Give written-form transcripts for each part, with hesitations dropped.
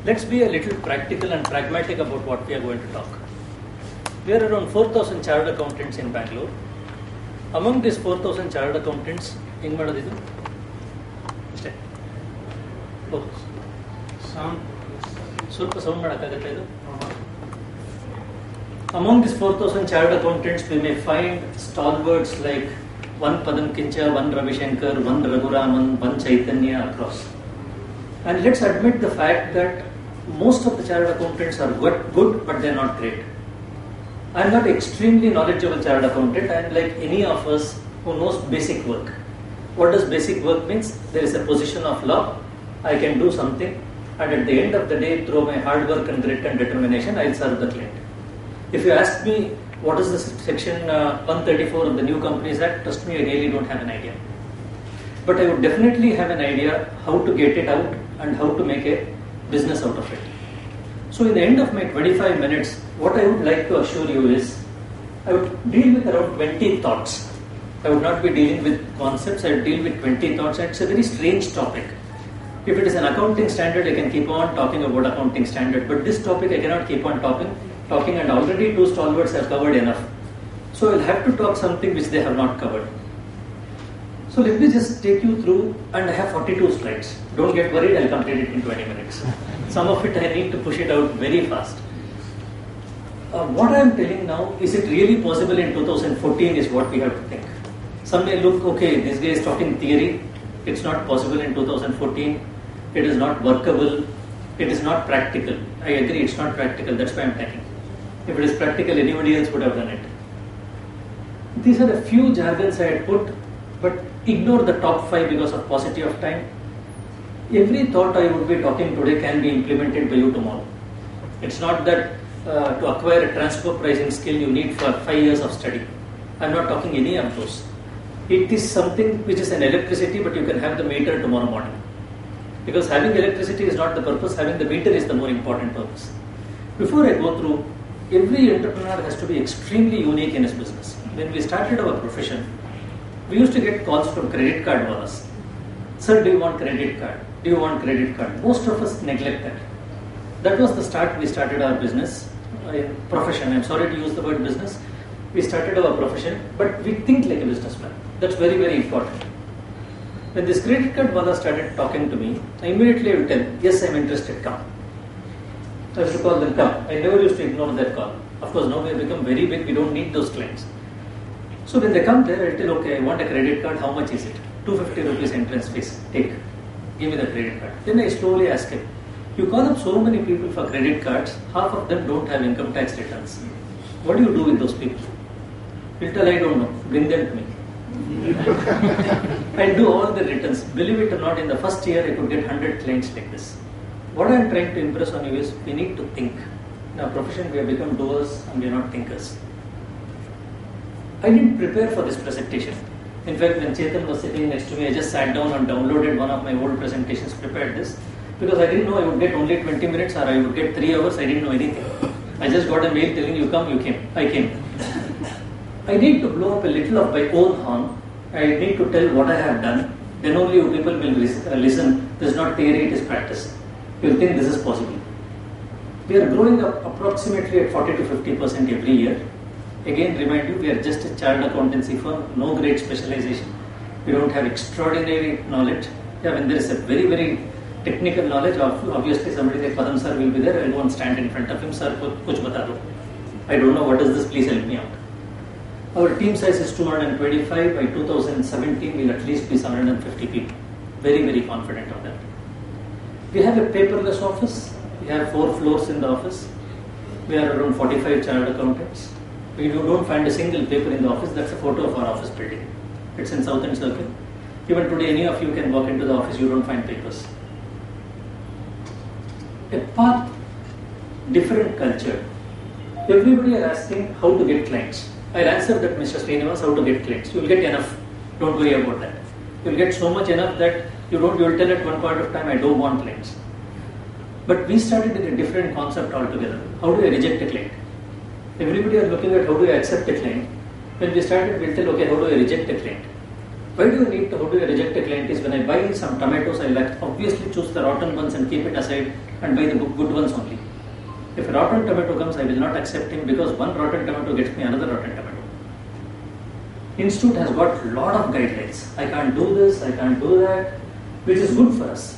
Let's be a little practical and pragmatic about what we are going to talk. We are around 4,000 chartered accountants in Bangalore. Among these 4,000 chartered accountants, among these 4,000 chartered accountants, we may find stalwarts like one Padam Kincha, one Ravi Shankar, one Raghuraman, one Chaitanya across. And let's admit the fact that most of the chartered accountants are good, but they are not great. I am not extremely knowledgeable chartered accountant. I am like any of us who knows basic work. What does basic work means? There is a position of law. I can do something, and at the end of the day, through my hard work and grit and determination, I will serve the client. If you ask me what is the section 134 of the New Companies Act, trust me, I really don't have an idea. But I would definitely have an idea how to get it out and how to make a business out of it. So in the end of my 25 minutes, what I would like to assure you is, I would deal with around 20 thoughts. I would not be dealing with concepts, I would deal with 20 thoughts, and it's a very strange topic. If it is an accounting standard, I can keep on talking about accounting standard, but this topic I cannot keep on talking, and already two stalwarts have covered enough. So I'll have to talk something which they have not covered. So let me just take you through, and I have 42 slides. Don't get worried, I'll complete it in 20 minutes. Some of it I need to push it out very fast. What I am telling now, is it really possible in 2014 is what we have to think. Some may look, okay, this guy is talking theory, it's not possible in 2014, it is not workable, it is not practical. I agree, it's not practical, that's why I am talking. If it is practical, anybody else would have done it. These are a few jargons I had put, but ignore the top 5 because of paucity of time. Every thought I would be talking today can be implemented by you tomorrow. It's not that to acquire a transfer pricing skill you need for 5 years of study. I'm not talking any of those. It is something which is an electricity, but you can have the meter tomorrow morning. Because having electricity is not the purpose, having the meter is the more important purpose. Before I go through, every entrepreneur has to be extremely unique in his business. When we started our profession, we used to get calls from credit card wallahs. Sir, do you want credit card? Do you want credit card? Most of us neglect that. That was the start we started our business, profession. I'm sorry to use the word business. We started our profession, but we think like a businessman. That's very, very important. When this credit card wallah started talking to me, I immediately would tell, yes, I'm interested, come. I used to call them, come. I never used to ignore that call. Of course, now we have become very big, we don't need those clients. So when they come there, I tell, okay, I want a credit card, how much is it? 250 rupees entrance fees, take. Give me the credit card. Then I slowly ask him, you call up so many people for credit cards, half of them don't have income tax returns. What do you do with those people? He'll tell, I don't know, bring them to me. I do all the returns. Believe it or not, in the first year I could get 100 clients like this. What I am trying to impress on you is, we need to think. In our profession, we have become doers and we are not thinkers. I didn't prepare for this presentation. In fact, when Chetan was sitting next to me, I just sat down and downloaded one of my old presentations, prepared this, because I didn't know I would get only 20 minutes or I would get 3 hours, I didn't know anything. I just got a mail telling you come, you came. I came. I need to blow up a little of my own horn. I need to tell what I have done. Then only you people will listen. This is not theory, it is practice. You will think this is possible. We are growing up approximately at 40 to 50% every year. Again, remind you, we are just a chartered accountancy firm, no great specialization. We don't have extraordinary knowledge. Yeah, when there is a very, very technical knowledge, obviously somebody like Padam sir will be there. I won't stand in front of him, sir, kuch bata do. I don't know what is this, please help me out. Our team size is 225. By 2017, we'll at least be 750 people. Very, very confident of that. We have a paperless office. We have 4 floors in the office. We are around 45 chartered accountants. You don't find a single paper in the office. That's a photo of our office building. It's in South End Circle. Even today, any of you can walk into the office, you don't find papers. A path, different culture. Everybody are asking how to get clients. I'll answer that, Mr. Srinivas, how to get clients. You will get enough. Don't worry about that. You will get so much enough that you will tell at one point of time, I don't want clients. But we started with a different concept altogether. How do I reject a client? Everybody are looking at how do I accept a client. When we started, we'll tell, okay, how do I reject a client? Why do you need to, how do you reject a client is when I buy some tomatoes, I like obviously choose the rotten ones and keep it aside and buy the good ones only. If a rotten tomato comes, I will not accept him because one rotten tomato gets me another rotten tomato. Institute has got a lot of guidelines. I can't do this, I can't do that, which is good for us.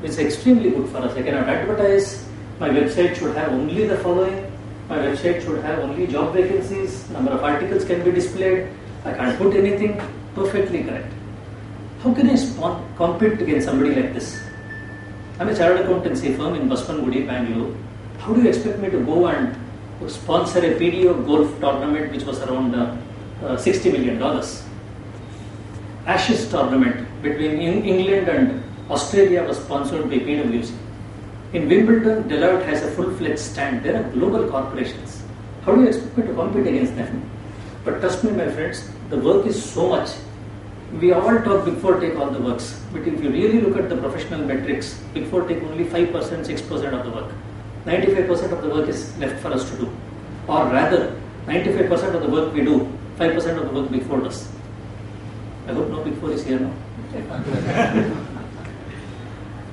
It's extremely good for us. I cannot advertise. My website should have only the following. My website should have only job vacancies. Number of articles can be displayed. I can't put anything. Perfectly correct. How can I compete against somebody like this? I'm a chartered accountancy firm in Baswangudi, Bangalore. How do you expect me to go and sponsor a PDO golf tournament which was around $60 million? Ashes tournament between England and Australia was sponsored by PwC. In Wimbledon, Deloitte has a full-fledged stand. There are global corporations. How do you expect me to compete against them? But trust me, my friends, the work is so much. We all talk Big Four take all the works. But if you really look at the professional metrics, Big Four take only 5%, 6% of the work. 95% of the work is left for us to do. Or rather, 95% of the work we do, 5% of the work Big Four does. I hope no Big Four is here now.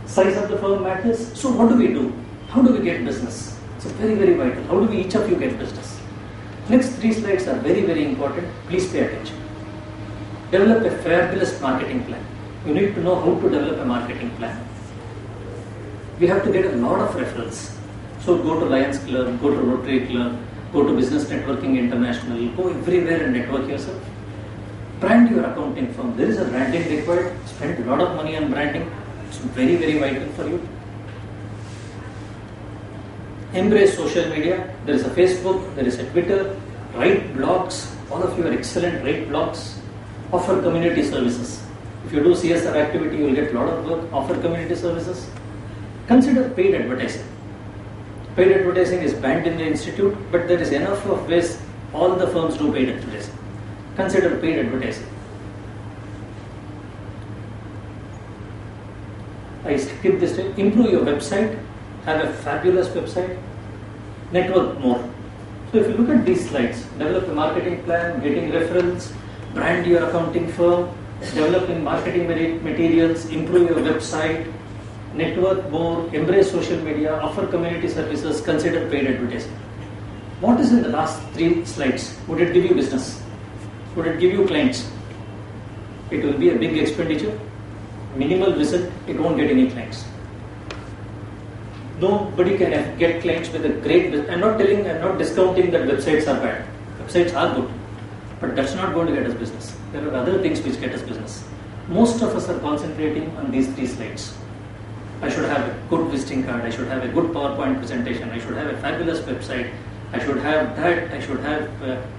Size of the firm matters. So what do we do? How do we get business? It's very, very vital. How do we each of you get business? Next 3 slides are very, very important. Please pay attention. Develop a fabulous marketing plan. You need to know how to develop a marketing plan. We have to get a lot of referrals. So go to Lions Club, go to Rotary Club, go to Business Networking International, go everywhere and network yourself. Brand your accounting firm. There is a branding required. Spend a lot of money on branding. It's very, very vital for you. Embrace social media. There is a Facebook, there is a Twitter. Write blogs. All of you are excellent. Write blogs. Offer community services. If you do CSR activity, you will get a lot of work. Offer community services. Consider paid advertising. Paid advertising is banned in the institute, but there is enough of ways all the firms do paid advertising. Consider paid advertising. I skip this step. Improve your website. Have a fabulous website. Network more. So if you look at these slides, develop a marketing plan, getting referrals, brand your accounting firm, developing marketing materials, improve your website, network more, embrace social media, offer community services, consider paid advertising. What is in the last 3 slides? Would it give you business? Would it give you clients? It will be a big expenditure. Minimal result, it won't get any clients. Nobody can get clients with a great business. I'm not discounting that websites are bad. Websites are good, but that's not going to get us business. There are other things which get us business. Most of us are concentrating on these 3 slides. I should have a good visiting card. I should have a good PowerPoint presentation. I should have a fabulous website. I should have that. I should have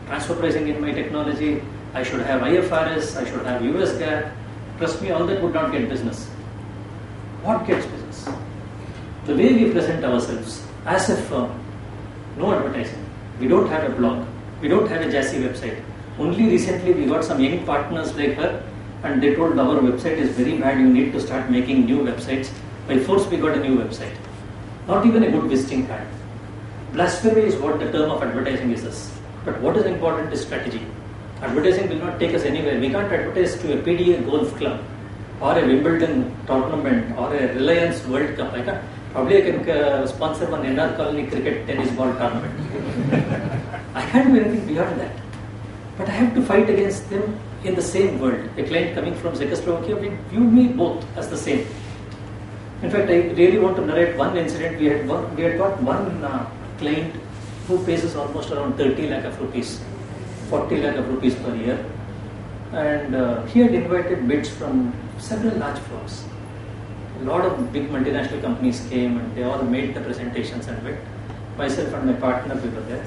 transfer pricing in my technology. I should have IFRS. I should have US GAAP. Trust me, all that would not get business. What gets business? The way we present ourselves as a firm. No advertising. We don't have a blog. We don't have a jazzy website. Only recently we got some young partners like her and they told our website is very bad. You need to start making new websites. By force we got a new website. Not even a good visiting card. Blasphemy is what the term of advertising is. But what is important is strategy. Advertising will not take us anywhere. We can't advertise to a PDA golf club or a Wimbledon tournament or a Reliance World Cup. Probably I can sponsor one NR Colony cricket tennis ball tournament. I can't do anything beyond that. But I have to fight against them in the same world. A client coming from Czechoslovakia viewed me both as the same. In fact, I really want to narrate one incident. We had got one client who pays us almost around 30 lakh of rupees. 40 lakh of rupees per year, and he had invited bids from several large firms. A lot of big multinational companies came and they all made the presentations and bid. Myself and my partner, we were there.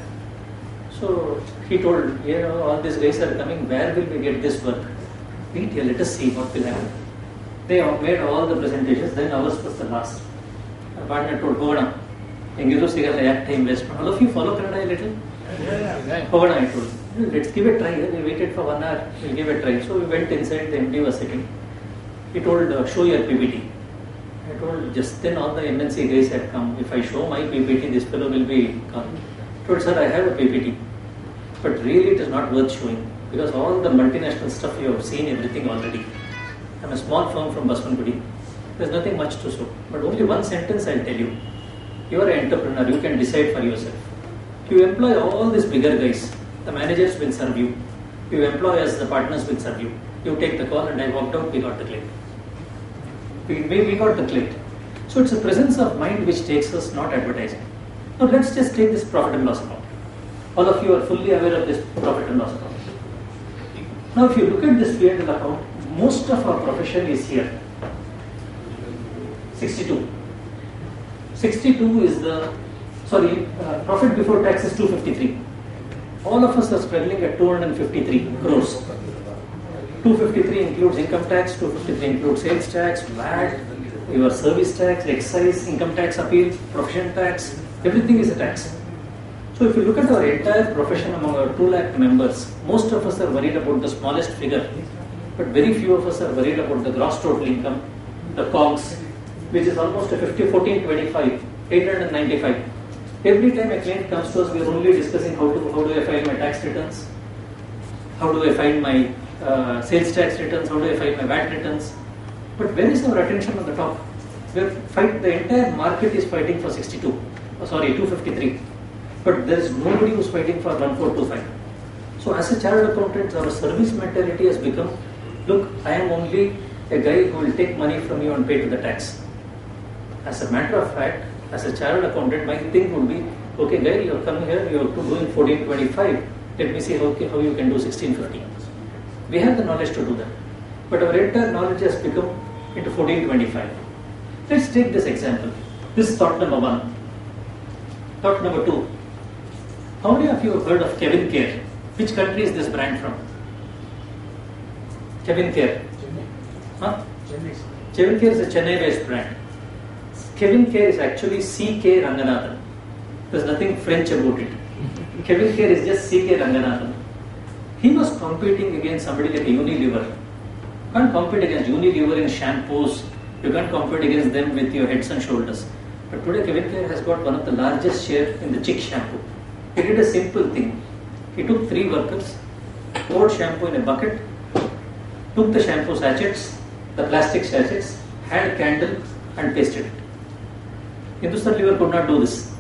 So he told, all these guys are coming, where will we get this work? Wait here, let us see what will happen. They made all the presentations, then ours was the last. My partner told, Hovana, time waste. All of you follow Kannada a little? Yeah. Hovana, I told. Let's give it a try. We waited for 1 hour. We'll give it a try. So we went inside. The MD was sitting. He told, show your PPT. I told, just then all the MNC guys had come. If I show my PPT, this fellow will be gone. I told, sir, I have a PPT. But really it is not worth showing. because all the multinational stuff you have seen everything already. I'm a small firm from Baswantgudi. There's nothing much to show, but only one sentence I'll tell you. You are an entrepreneur, you can decide for yourself. You employ all these bigger guys, the managers will serve you. You employ us, the partners will serve you. You take the call and I walked out, we got the client. We got the client. So it's a presence of mind which takes us, not advertising. Now let's just take this profit and loss account. All of you are fully aware of this profit and loss account. Now if you look at this P&L account, most of our profession is here. 62. 62 is profit before tax is 253. All of us are struggling at 253 crores. 253 includes income tax, 253 includes sales tax, VAT, your service tax, excise, income tax appeal, profession tax, everything is a tax. So if you look at our entire profession among our 2 lakh members, most of us are worried about the smallest figure, but very few of us are worried about the gross total income, the COGS, which is almost a 1425, 895. Every time a client comes to us, we are only discussing how do I file my tax returns, how do I file my sales tax returns, how do I file my VAT returns. But where is our attention on the top? The entire market is fighting for 253. But there is nobody who is fighting for 1425. So as a chartered accountant, our service mentality has become, look, I am only a guy who will take money from you and pay to the tax. As a matter of fact, as a chartered accountant, my thing would be, okay guy, you are coming here, you are doing 1425, let me see how you can do 1650. We have the knowledge to do that. But our entire knowledge has become into 1425. Let's take this example. This is thought number 1. Thought number 2. How many of you have heard of Kevin Care? Which country is this brand from? Kevin Care. Huh? Kevin Care is a Chennai-based brand. Kevin Care is actually C.K. Ranganathan. There's nothing French about it. Kevin Care is just C.K. Ranganathan. He was competing against somebody like Unilever. You can't compete against Unilever in shampoos. You can't compete against them with your heads and shoulders. But today Kevin Care has got one of the largest share in the chick shampoo. He did a simple thing. He took 3 workers, poured shampoo in a bucket, took the shampoo sachets, the plastic sachets, had a candle and pasted it. Hindustan Lever could not do this.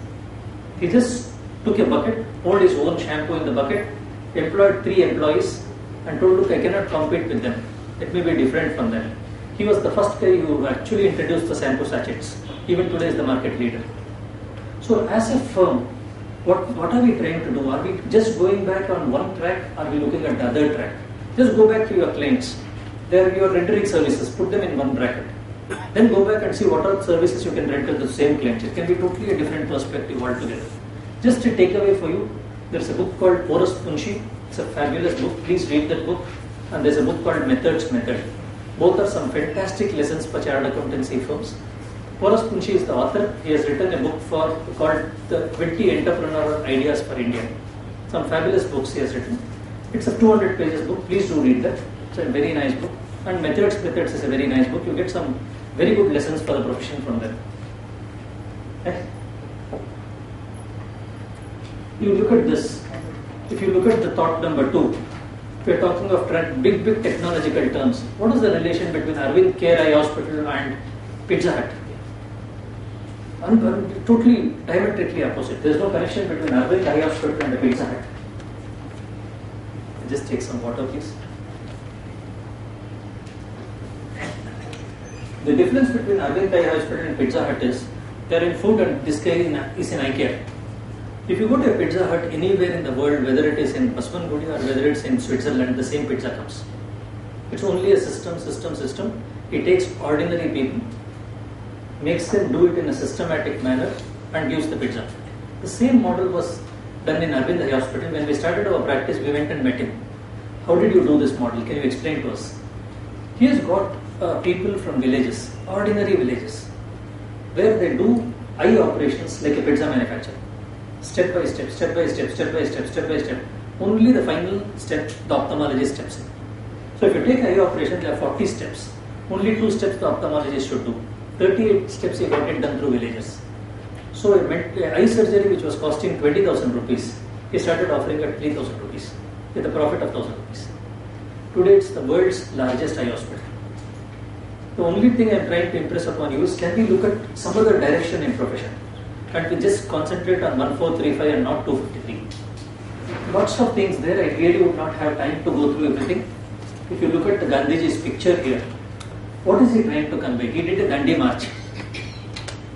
He just took a bucket, poured his own shampoo in the bucket, employed 3 employees and told, look, I cannot compete with them. Let me be different from them. He was the first guy who actually introduced the shampoo sachets. Even today is the market leader. So as a firm, what are we trying to do? Are we just going back on one track? Are we looking at the other track? Just go back to your clients. They are your rendering services. Put them in one bracket. Then go back and see what are the services you can render to the same clients. It can be totally a different perspective altogether. Just a takeaway for you. There's a book called Porous Punshi. It's a fabulous book. Please read that book. And there's a book called Methods Method. Both are some fantastic lessons for chartered accountancy firms. Porous Punshi is the author. He has written a book called The 20 Entrepreneurial Ideas for India. Some fabulous books he has written. It's a 200 pages book. Please do read that. It's a very nice book. And Methods is a very nice book. You get some very good lessons for the profession from them. Okay? You look at this. If you look at the thought number 2, we are talking of big technological terms. What is the relation between Arvind Care Eye Hospital and Pizza Hut? Totally diametrically opposite. There is no connection between Arvind Eye Hospital and the Pizza Hut. Just take some water, please. The difference between Arvind Eye Hospital and Pizza Hut is they are in food and this guy is in IKEA. If you go to a Pizza Hut anywhere in the world, whether it is in Baswantgudi or whether it's in Switzerland, the same pizza comes. It's only a system. It takes ordinary people, makes them do it in a systematic manner and gives the pizza. The same model was done in Arvind Eye Hospital. When we started our practice, we went and met him. How did you do this model? Can you explain to us? He has got people from villages, ordinary villages, where they do eye operations like a pizza manufacturer. Step by step. Only the final step, the ophthalmologist steps in. So if you take eye operation, there are 40 steps. Only 2 steps the ophthalmologist should do. 38 steps he got it done through villages. So eye surgery which was costing 20,000 rupees, he started offering at 3,000 rupees. with a profit of 1,000 rupees. Today it's the world's largest eye hospital. The only thing I'm trying to impress upon you is, can we look at some other direction in profession? Can't we just concentrate on 1435 and not 253? Lots of things there. I really would not have time to go through everything. If you look at the Gandhiji's picture here, what is he trying to convey? He did a Gandhi march.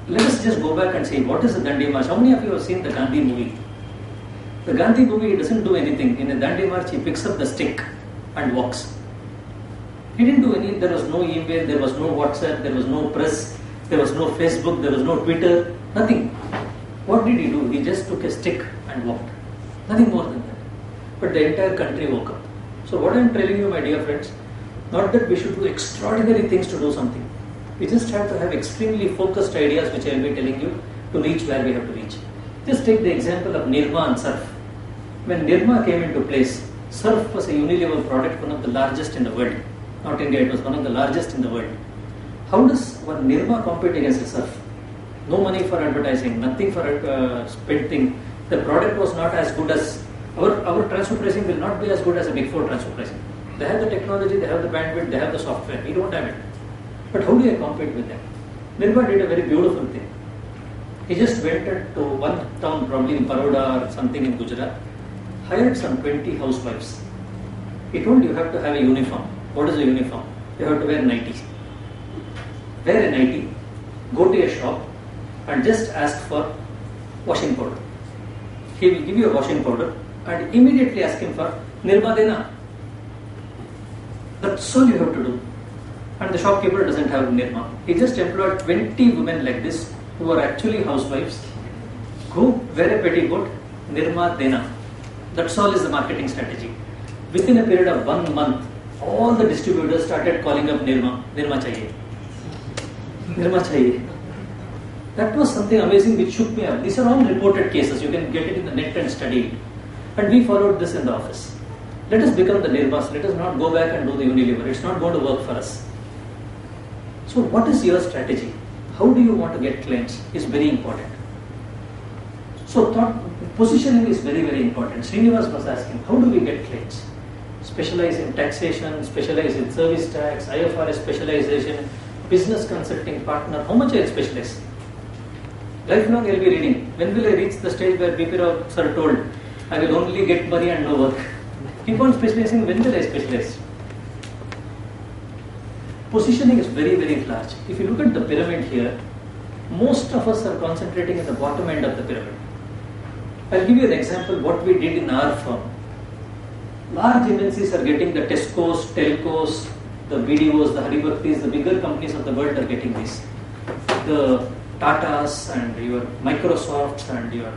Let us just go back and see, what is the Gandhi march? How many of you have seen the Gandhi movie? The Gandhi movie, he doesn't do anything. In a Gandhi march, he picks up the stick and walks. He didn't do any, there was no email, there was no WhatsApp, there was no press, there was no Facebook, there was no Twitter, nothing. What did he do? He just took a stick and walked. Nothing more than that. But the entire country woke up. So what I am telling you, my dear friends, not that we should do extraordinary things to do something. We just have to have extremely focused ideas, which I will be telling you, to reach where we have to reach. Just take the example of Nirma and Surf. When Nirma came into place, Surf was a Unilever product, one of the largest in the world. Not India, it was one of the largest in the world. How does one Nirma compete against a Surf? No money for advertising, nothing for spending. The product was not as good as, our transfer pricing will not be as good as a Big Four transfer pricing. They have the technology, they have the bandwidth, they have the software. We don't have it. But how do I compete with them? Nirma did a very beautiful thing. He just went to one town, probably in Baroda or something in Gujarat, hired some 20 housewives. He told, you have to have a uniform. What is a uniform? You have to wear nighties. Wear a nightie, go to a shop and just ask for washing powder. He will give you a washing powder and immediately ask him for Nirma dena. That's all you have to do. And the shopkeeper doesn't have Nirma. He just employed 20 women like this who are actually housewives. Go wear a petticoat, Nirma dena. That's all is the marketing strategy. Within a period of 1 month, all the distributors started calling up Nirma. Nirma chahiye. Nirma chahiye. That was something amazing which shook me up. These are all reported cases. You can get it in the net and study it. And we followed this in the office. Let us become the Nirmas. Let us not go back and do the Unilever. It's not going to work for us. So what is your strategy? How do you want to get clients is very important. So positioning is very, very important. Srinivas was asking, how do we get clients? Specialize in taxation, specialize in service tax, IFRS specialization, business consulting partner. How much I will specialize? Lifelong I will be reading. When will I reach the stage where BP Rao sir told, I will only get money and no work? Keep on specializing. When will I specialize? Positioning is very, very large. If you look at the pyramid here, most of us are concentrating at the bottom end of the pyramid. I'll give you an example what we did in our firm. Large MNCs are getting the Tescos, Telcos, the BDOs, the Haribhaktis, the bigger companies of the world are getting this. The Tatas and your Microsofts and your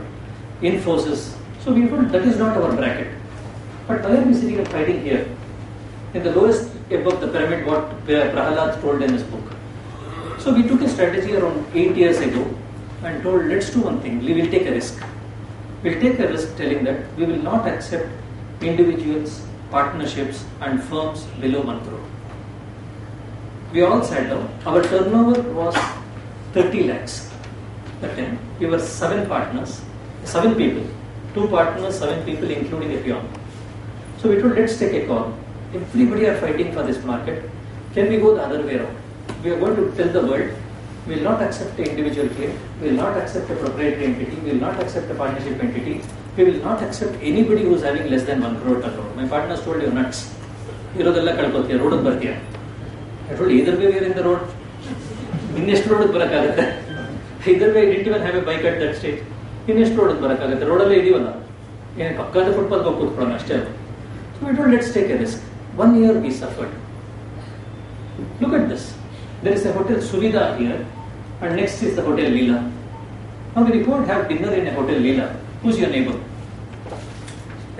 Infosys. So we thought that is not our bracket. But why are we sitting and fighting here? In the lowest above the pyramid, what Prahalad told in his book. So we took a strategy around 8 years ago and told, let's do one thing, we will take a risk. We'll take a risk telling that we will not accept individuals, partnerships and firms below 1 crore. We all sat down. Our turnover was 30 lakhs. That time, we were 7 partners, 7 people, 2 partners, 7 people including a peon. So we told, let's take a call. Everybody are fighting for this market. Can we go the other way around? We are going to tell the world, we will not accept an individual claim, we will not accept a proprietary entity, we will not accept a partnership entity, we will not accept anybody who is having less than 1 crore turnover. My partners told, you're nuts. I told, either way we are in the road. Either way I didn't even have a bike at that stage. Road so we told, let's take a risk. 1 year we suffered. Look at this. There is a hotel Suvidha here and next is the hotel Leela. Now when you go and have dinner in a hotel Leela, who's your neighbor?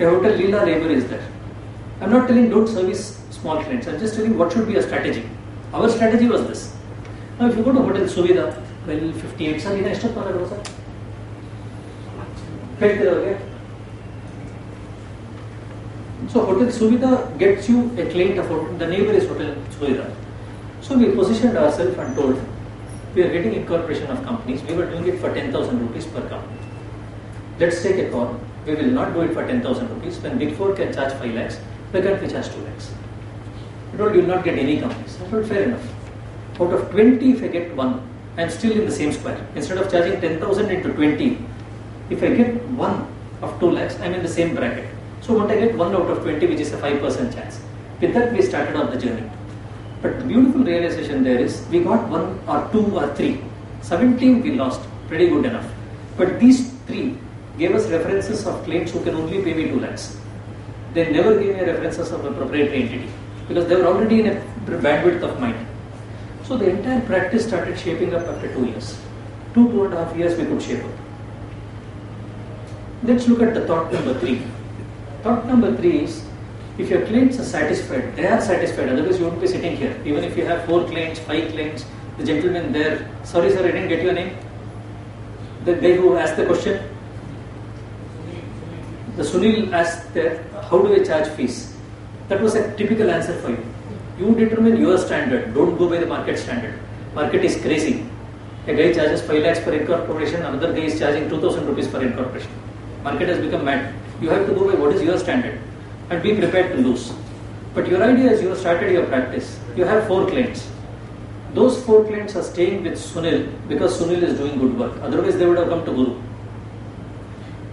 A hotel Leela neighbor is there. I'm not telling don't service small clients. I'm just telling what should be a strategy. Our strategy was this. Now if you go to hotel Suvidha, well 58 sir, you know, so Hotel Suvidha gets you a client of the neighbor is Hotel Suvidha. So we positioned ourselves and told we are getting incorporation of companies. We were doing it for 10,000 rupees per company. Let's take a call. We will not do it for 10,000 rupees. When Big Four can charge 5 lakhs, why can't we charge 2 lakhs? I told you will not get any companies. I told fair enough. Out of 20, if I get 1, I am still in the same square. Instead of charging 10,000 into 20, if I get 1 of 2 lakhs, I am in the same bracket. So won't I get 1 out of 20, which is a 5% chance. With that, we started on the journey. But the beautiful realization there is, we got 1 or 2 or 3. 17 we lost, pretty good enough. But these 3 gave us references of clients who can only pay me 2 lakhs. They never gave me references of a proprietary entity because they were already in a bandwidth of mind. So the entire practice started shaping up after 2 years. 2.5 years we could shape up. Let's look at the thought number 3. Thought number 3 is, if your clients are satisfied, they are satisfied, otherwise you won't be sitting here. Even if you have 4 clients, 5 clients, the gentleman there, sorry sir, I didn't get your name. The guy who asked the question, the Sunil asked there, how do I charge fees? That was a typical answer for you. You determine your standard, don't go by the market standard. Market is crazy. A guy charges 5 lakhs per incorporation, another guy is charging 2,000 rupees per incorporation. Market has become mad. You have to go by what is your standard and be prepared to lose. But your idea is you have started your practice. You have 4 clients. Those 4 clients are staying with Sunil because Sunil is doing good work. Otherwise they would have come to Guru.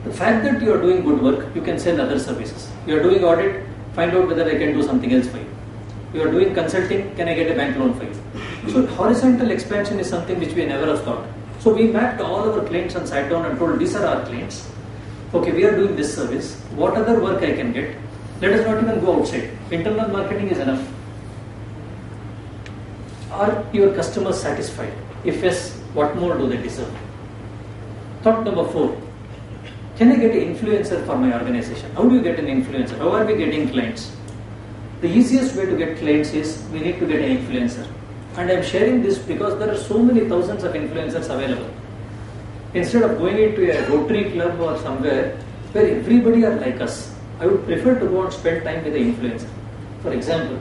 The fact that you are doing good work, you can sell other services. You are doing audit, find out whether I can do something else for you. You are doing consulting, can I get a bank loan for you? So horizontal expansion is something which we never have thought. So we mapped all our clients and sat down and told, these are our clients. Okay, we are doing this service. What other work I can get? Let us not even go outside. Internal marketing is enough. Are your customers satisfied? If yes, what more do they deserve? Thought number 4. Can I get an influencer for my organization? How do you get an influencer? How are we getting clients? The easiest way to get clients is we need to get an influencer. And I am sharing this because there are so many thousands of influencers available. Instead of going into a Rotary club or somewhere where everybody are like us, I would prefer to go and spend time with the influencer. For example,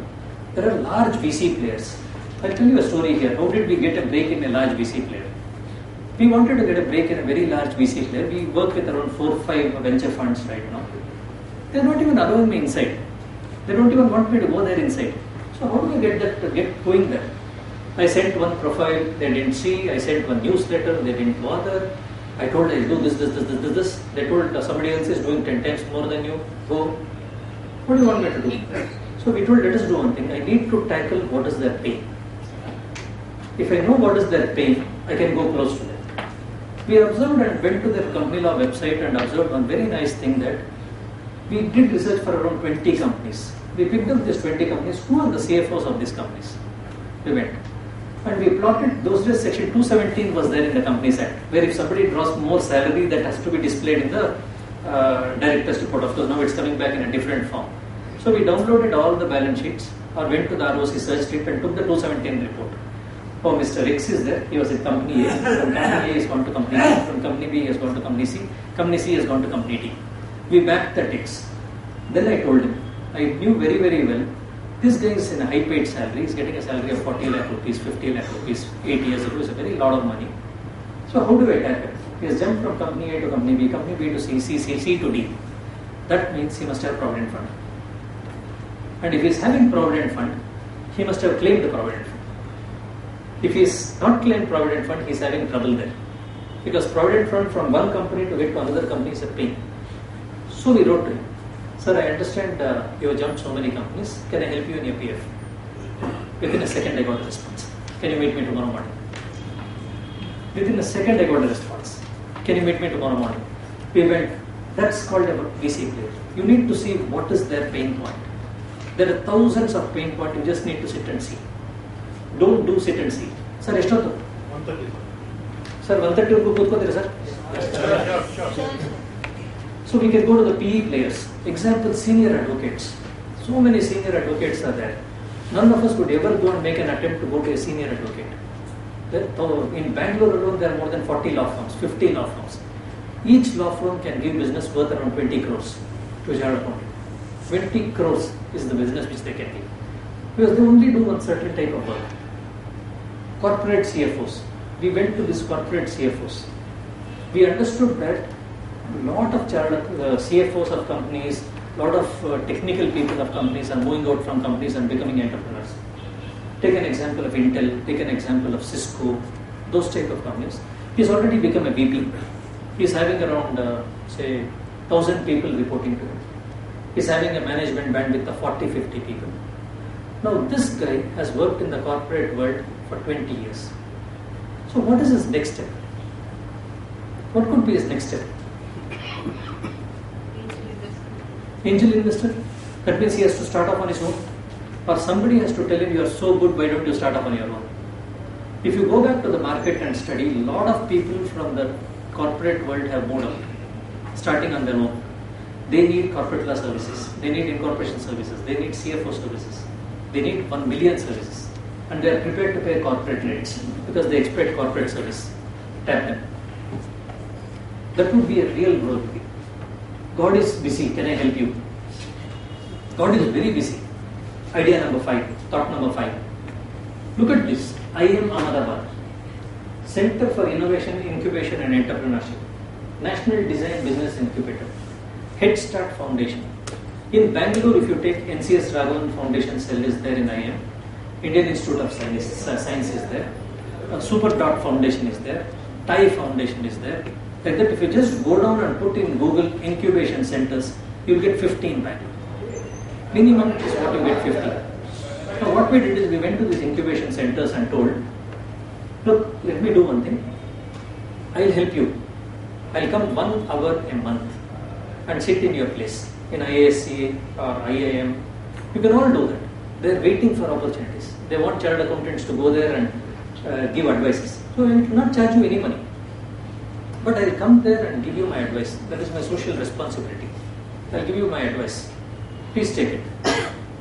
there are large VC players. I'll tell you a story here. How did we get a break in a large VC player? We wanted to get a break in a very large VC player. We work with around 4 or 5 venture funds right now. They're not even allowing me inside. They don't even want me to go there inside. So how do I get that to get going there? I sent one profile, they didn't see. I sent one newsletter, they didn't bother. I told I'll do this. They told somebody else is doing 10 times more than you. Go. What do you want me to do? So we told, let us do one thing. I need to tackle what is their pain. If I know what is their pain, I can go close to them. We observed and went to their company law website and observed one very nice thing that we did research for around 20 companies. We picked up these 20 companies. Who are the CFOs of these companies? We went. And we plotted, those days section 217 was there in the Companies Act, where if somebody draws more salary, that has to be displayed in the director's report. Of course, now it's coming back in a different form. So we downloaded all the balance sheets or went to the ROC, searched it and took the 217 report. Oh, Mr. X is there, he was in company A, from company A he has gone to company B, from company B he has gone to company C has gone to company D. We backed that X. Then I told him, I knew very, very well, this guy is in a high paid salary, he's getting a salary of 40 lakh rupees, 50 lakh rupees, 8 years ago, is a very lot of money. So how do I tackle? He has jumped from company A to company B to C, C to D. That means he must have Provident Fund. And if he is having Provident Fund, he must have claimed the Provident Fund. If he is not claimed Provident Fund, he is having trouble there. Because Provident Fund from one company to get to another company is a pain. So we wrote to him, sir, I understand you have jumped so many companies. Can I help you in your PF? Within a second I got a response. Can you meet me tomorrow morning? Within a second I got a response. Can you meet me tomorrow morning? We went. That's called a VC player. You need to see what is their pain point. There are thousands of pain points. You just need to sit and see. Don't do sit and see. Sir, ಎಷ್ಟೊತ್ತು? 1:30. Sir, 1:30 ಕೂತ್ಕೋತೀರಾ sir? Sure. So we can go to the PE players. Example, senior advocates. So many senior advocates are there. None of us would ever go and make an attempt to go to a senior advocate. In Bangalore alone, there are more than 40 law firms, 50 law firms. Each law firm can give business worth around 20 crores to a chartered accountant. 20 crores is the business which they can give. Because they only do one certain type of work. Corporate CFOs. We went to these corporate CFOs. We understood that lot of CFOs of companies, lot of technical people of companies are moving out from companies and becoming entrepreneurs. Take an example of Intel, take an example of Cisco, those type of companies. He's already become a VP. He's having around, say, 1,000 people reporting to him. He's having a management bandwidth of 40, 50 people. Now, this guy has worked in the corporate world for 20 years. So, what is his next step? What could be his next step? Angel investor. That means he has to start off on his own. Or somebody has to tell him, you are so good, why don't you start off on your own? If you go back to the market and study, a lot of people from the corporate world have moved out, starting on their own. They need corporate law services, they need incorporation services, they need CFO services, they need 1 million services. And they are prepared to pay corporate rates because they expect corporate service. Tap them. That would be a real growth. God is busy, can I help you? God is very busy. Idea number 5, thought number 5. Look at this. IIM Ahmedabad, Center for Innovation, Incubation and Entrepreneurship, National Design Business Incubator, Head Start Foundation. In Bangalore, if you take NCS Raghavan Foundation cell is there in IIM, Indian Institute of Science is there, Super Dot Foundation is there, TIE Foundation is there. Like that, if you just go down and put in Google incubation centers, you will get 15 back. Minimum is what you get 50. Now what we did is we went to these incubation centers and told, look, let me do one thing. I'll help you. I'll come 1 hour a month and sit in your place in IASC or IIM. You can all do that. They're waiting for opportunities. They want chartered accountants to go there and give advices. So I will not charge you any money. But I'll come there and give you my advice. That is my social responsibility. I'll give you my advice. Please take it.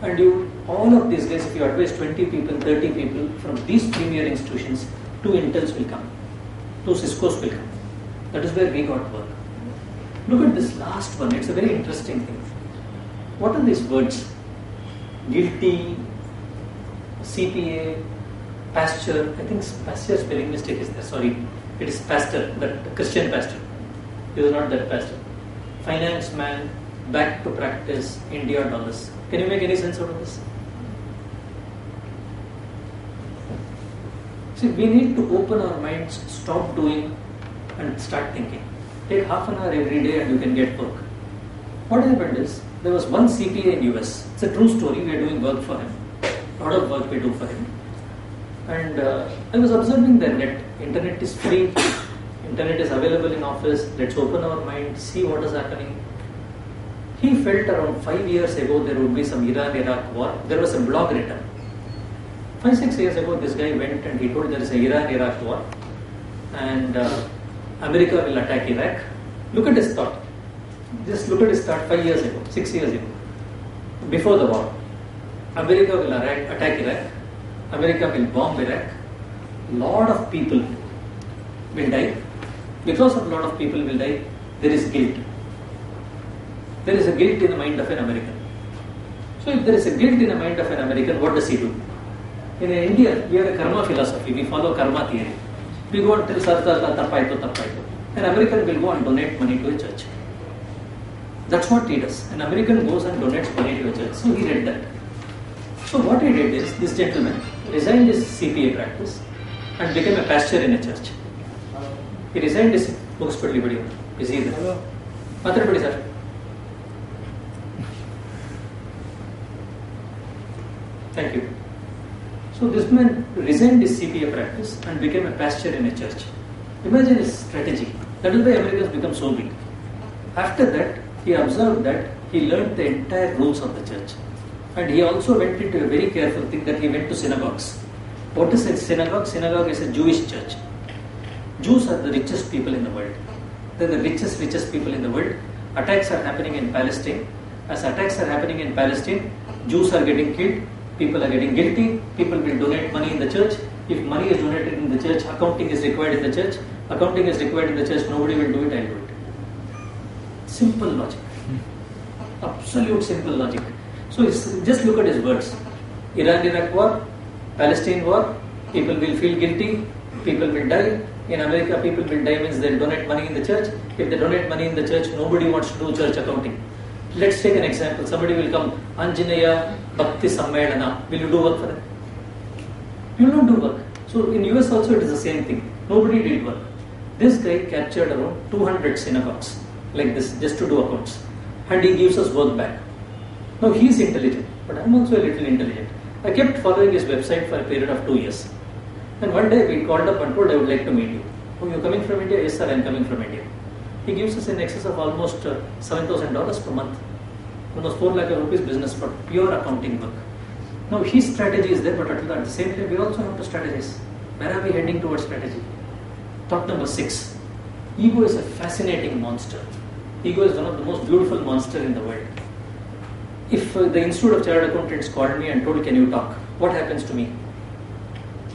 And you, all of these guys, if you advise 20 people, 30 people from these premier institutions, 2 Intels will come, 2 Ciscos will come. That is where we got work. Look at this last one. It's a very interesting thing. What are these words? Guilty, CPA, pasture. I think pasture spelling mistake is there. Sorry. It is pastor, that Christian pastor. It is not that pastor. Finance man, back to practice, India dollars. Can you make any sense out of this? See, we need to open our minds, stop doing and start thinking. Take half an hour every day and you can get work. What happened is, there was one CPA in US. It's a true story. We are doing work for him. A lot of work we do for him. And I was observing the net. Internet is free. Internet is available in office. Let's open our mind, see what is happening. He felt around 5 years ago there would be some Iran-Iraq war. There was a blog written. 5-6 years ago this guy went and he told there is a Iran-Iraq war and America will attack Iraq. Look at his thought. Just look at his thought 5 years ago, 6 years ago. Before the war. America will attack Iraq. America will bomb Iraq. Lot of people will die. Because of a lot of people will die, there is guilt. There is a guilt in the mind of an American. So if there is a guilt in the mind of an American, what does he do? In India, we have a karma philosophy. We follow karma theory. We go and tell Sarta, tappaito. An American will go and donate money to a church. That's what he does. An American goes and donates money to a church. So he read that. So what he did is, this gentleman resigned his CPA practice and became a pastor in a church. He resigned his ಮುಗಿಸ್ಬಿಡ್ಲಿ ಬಿಡಿ ಬಿಸಿ ಇದೆ ಮಾತಾಡ್ಬಿಡಿ sir. Thank you. So this man resigned his CPA practice and became a pastor in a church. Imagine his strategy. That is why Americans become so big. After that, he observed that he learned the entire rules of the church. And he also went into a very careful thing that he went to synagogues. What is a synagogue? Synagogue is a Jewish church. Jews are the richest people in the world. They're the richest people in the world. Attacks are happening in Palestine. As attacks are happening in Palestine, Jews are getting killed. People are getting guilty. People will donate money in the church. If money is donated in the church, accounting is required in the church. Accounting is required in the church. Nobody will do it. I'll do it. Simple logic. Absolute simple logic. So just look at his words. Iran-Iraq war, Palestine war. People will feel guilty. People will die. In America, people build diamonds, they'll donate money in the church. If they donate money in the church, nobody wants to do church accounting. Let's take an example. Somebody will come, Anjaneya Bhakti Sammelana. Will you do work for them? You will not do work. So in US also it is the same thing. Nobody did work. This guy captured around 200 synagogues like this just to do accounts. And he gives us work back. Now he is intelligent, but I am also a little intelligent. I kept following his website for a period of 2 years. And one day we called up and told, I would like to meet you. Oh, you're coming from India? Yes sir, I am coming from India. He gives us in excess of almost $7,000 per month. Almost 4 lakh rupees business for pure accounting work. Now his strategy is there, but at the same time we also have to strategize. Where are we heading towards strategy? Thought number 6. Ego is a fascinating monster. Ego is one of the most beautiful monsters in the world. If the Institute of Chartered Accountants called me and told, can you talk? What happens to me?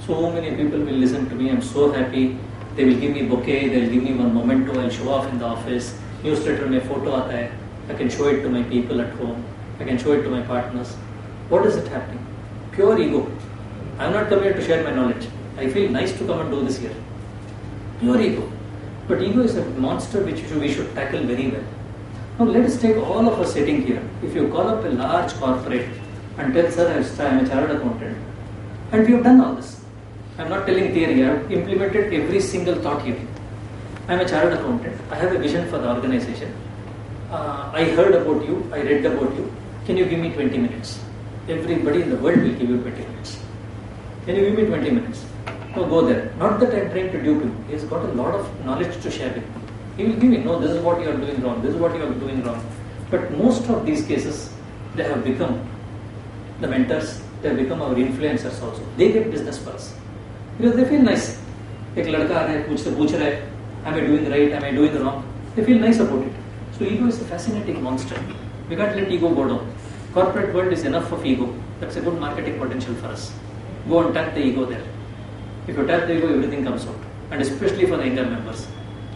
So many people will listen to me. I'm so happy. They will give me bouquet. They will give me one memento. I'll show off in the office. Newsletter mein photo aata hai. I can show it to my people at home. I can show it to my partners. What is it happening? Pure ego. I'm not coming here to share my knowledge. I feel nice to come and do this here. Pure ego. But ego is a monster which we should tackle very well. Now let us take all of us sitting here. If you call up a large corporate and tell, sir, I am a chartered accountant, and we have done all this. I am not telling theory, I have implemented every single thought here. I am a chartered accountant, I have a vision for the organization. I heard about you, I read about you. Can you give me 20 minutes? Everybody in the world will give you 20 minutes. Can you give me 20 minutes? No, go there. Not that I am trying to dupe him. He has got a lot of knowledge to share with me. He will give me, no, this is what you are doing wrong, this is what you are doing wrong. But most of these cases, they have become the mentors, they have become our influencers also. They get business for us. Because they feel nice. एक लड़का आ रहा है, पूछ रहा है, am I doing right, am I doing wrong? They feel nice about it. So ego is a fascinating monster. We can't let ego go down. Corporate world is enough of ego. That's a good marketing potential for us. Go and tap the ego there. If you tap the ego, everything comes out. And especially for the younger members.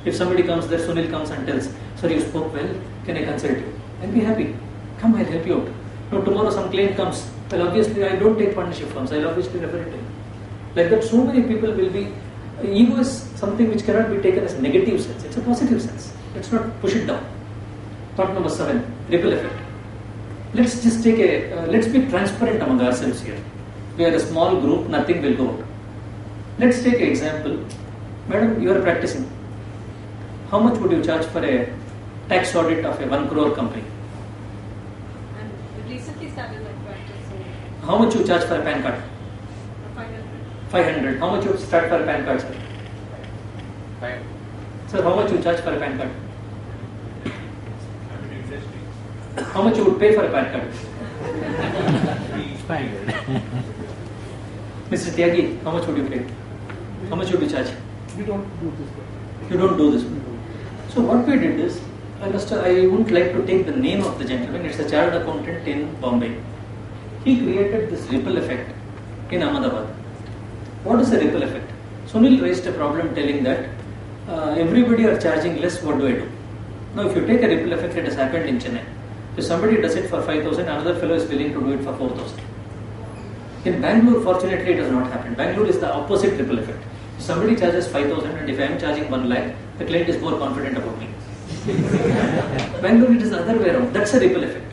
If somebody comes there, Sunil comes and tells, sir, you spoke well, can I consult you? I'll be happy. Come, I'll help you out. Now tomorrow some client comes, well obviously I don't take partnership firms, I'll obviously refer it to him. Like that, so many people will be, ego is something which cannot be taken as a negative sense, it's a positive sense. Let's not push it down. Thought number 7, ripple effect. Let's just take let's be transparent among ourselves here. We are a small group, nothing will go out. Let's take an example. Madam, you are practicing. How much would you charge for a tax audit of a 1 crore company? I recently started my practice. So how much you charge for a PAN card? 500. 500. How much you start for a PAN card, sir? 500. Sir, how much you charge for a PAN card? How much you would pay for a PAN card? 500. Mr. Tyagi, how much would you pay? How much would you charge? We don't do this. You don't do this. So what we did is, I wouldn't like to take the name of the gentleman. It's a chartered accountant in Bombay. He created this ripple effect in Ahmedabad. What is a ripple effect? Sunil raised a problem telling that everybody are charging less, what do I do? Now if you take a ripple effect, it has happened in Chennai. If somebody does it for 5,000, another fellow is willing to do it for 4,000. In Bangalore, fortunately, it does not happen. Bangalore is the opposite ripple effect. If somebody charges 5,000 and if I am charging 1 lakh, the client is more confident about me. Bangalore, it is the other way around. That's a ripple effect.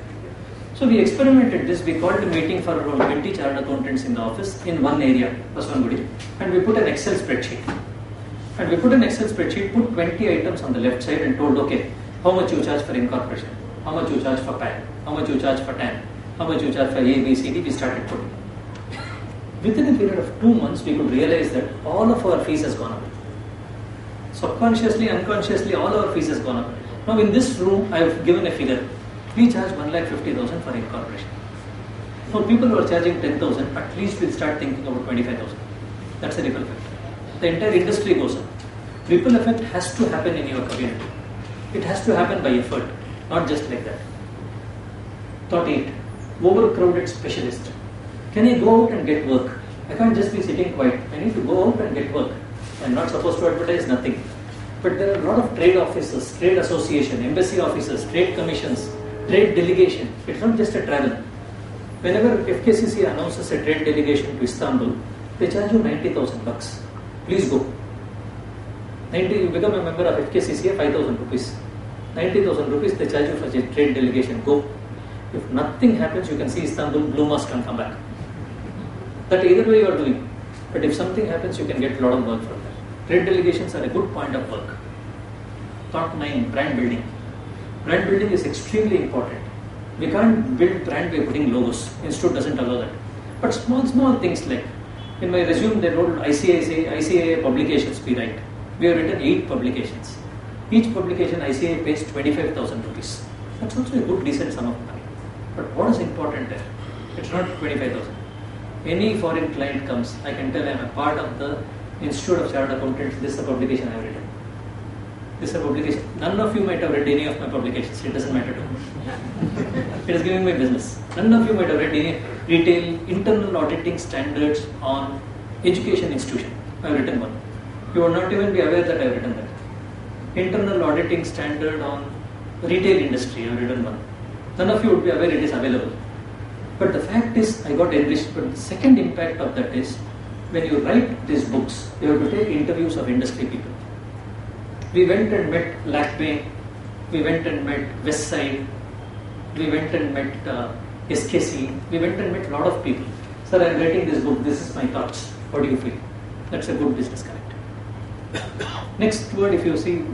So we experimented this. We called a meeting for around 20 chartered accountants in the office in one area, Baswangudi, and we put an Excel spreadsheet. And we put an Excel spreadsheet, put 20 items on the left side and told, okay, how much you charge for incorporation, how much you charge for PAN, how much you charge for TAN, how much you charge for A, B, C, D, we started putting. Within a period of 2 months, we could realize that all of our fees has gone up. Subconsciously, unconsciously, all our fees has gone up. Now in this room, I have given a figure. We charge 1,50,000 for incorporation. For people who are charging 10,000, at least we'll start thinking about 25,000. That's a ripple effect. The entire industry goes up. Ripple effect has to happen in your community. It has to happen by effort, not just like that. Thought 8. Overcrowded specialist. Can I go out and get work? I can't just be sitting quiet. I need to go out and get work. I'm not supposed to advertise nothing. But there are a lot of trade offices, trade association, embassy offices, trade commissions, trade delegation. It's not just a travel. Whenever FKCC announces a trade delegation to Istanbul, they charge you 90,000 bucks. Please go. You become a member of FKCCA, 5,000 rupees. 90,000 rupees, they charge you for trade delegation. Go. If nothing happens, you can see Istanbul, blue mosque and come back. That either way you are doing. But if something happens, you can get a lot of work from that. Trade delegations are a good point of work. Thought 9, brand building. Brand building is extremely important. We can't build brand by putting logos. Institute doesn't allow that. But small things like, in my resume they wrote ICAI publications we write. We have written 8 publications. Each publication ICAI pays 25,000 rupees. That's also a good decent sum of money. But what is important there? It's not 25,000. Any foreign client comes, I can tell I am a part of the Institute of Chartered Accountants, this is a publication I have written. This is a publication. None of you might have read any of my publications, it doesn't matter to me. It is giving me business. None of you might have read any retail internal auditing standards on education institution. I have written one. You will not even be aware that I have written that. Internal auditing standard on retail industry, I have written one. None of you would be aware it is available. But the fact is, I got enriched. But the second impact of that is, when you write these books, you have to take interviews of industry people. We went and met Lakme, we went and met Westside, we went and met SKC, we went and met a lot of people. Sir, I am writing this book, this is my thoughts. What do you feel? That's a good business connect. Next word, if you see,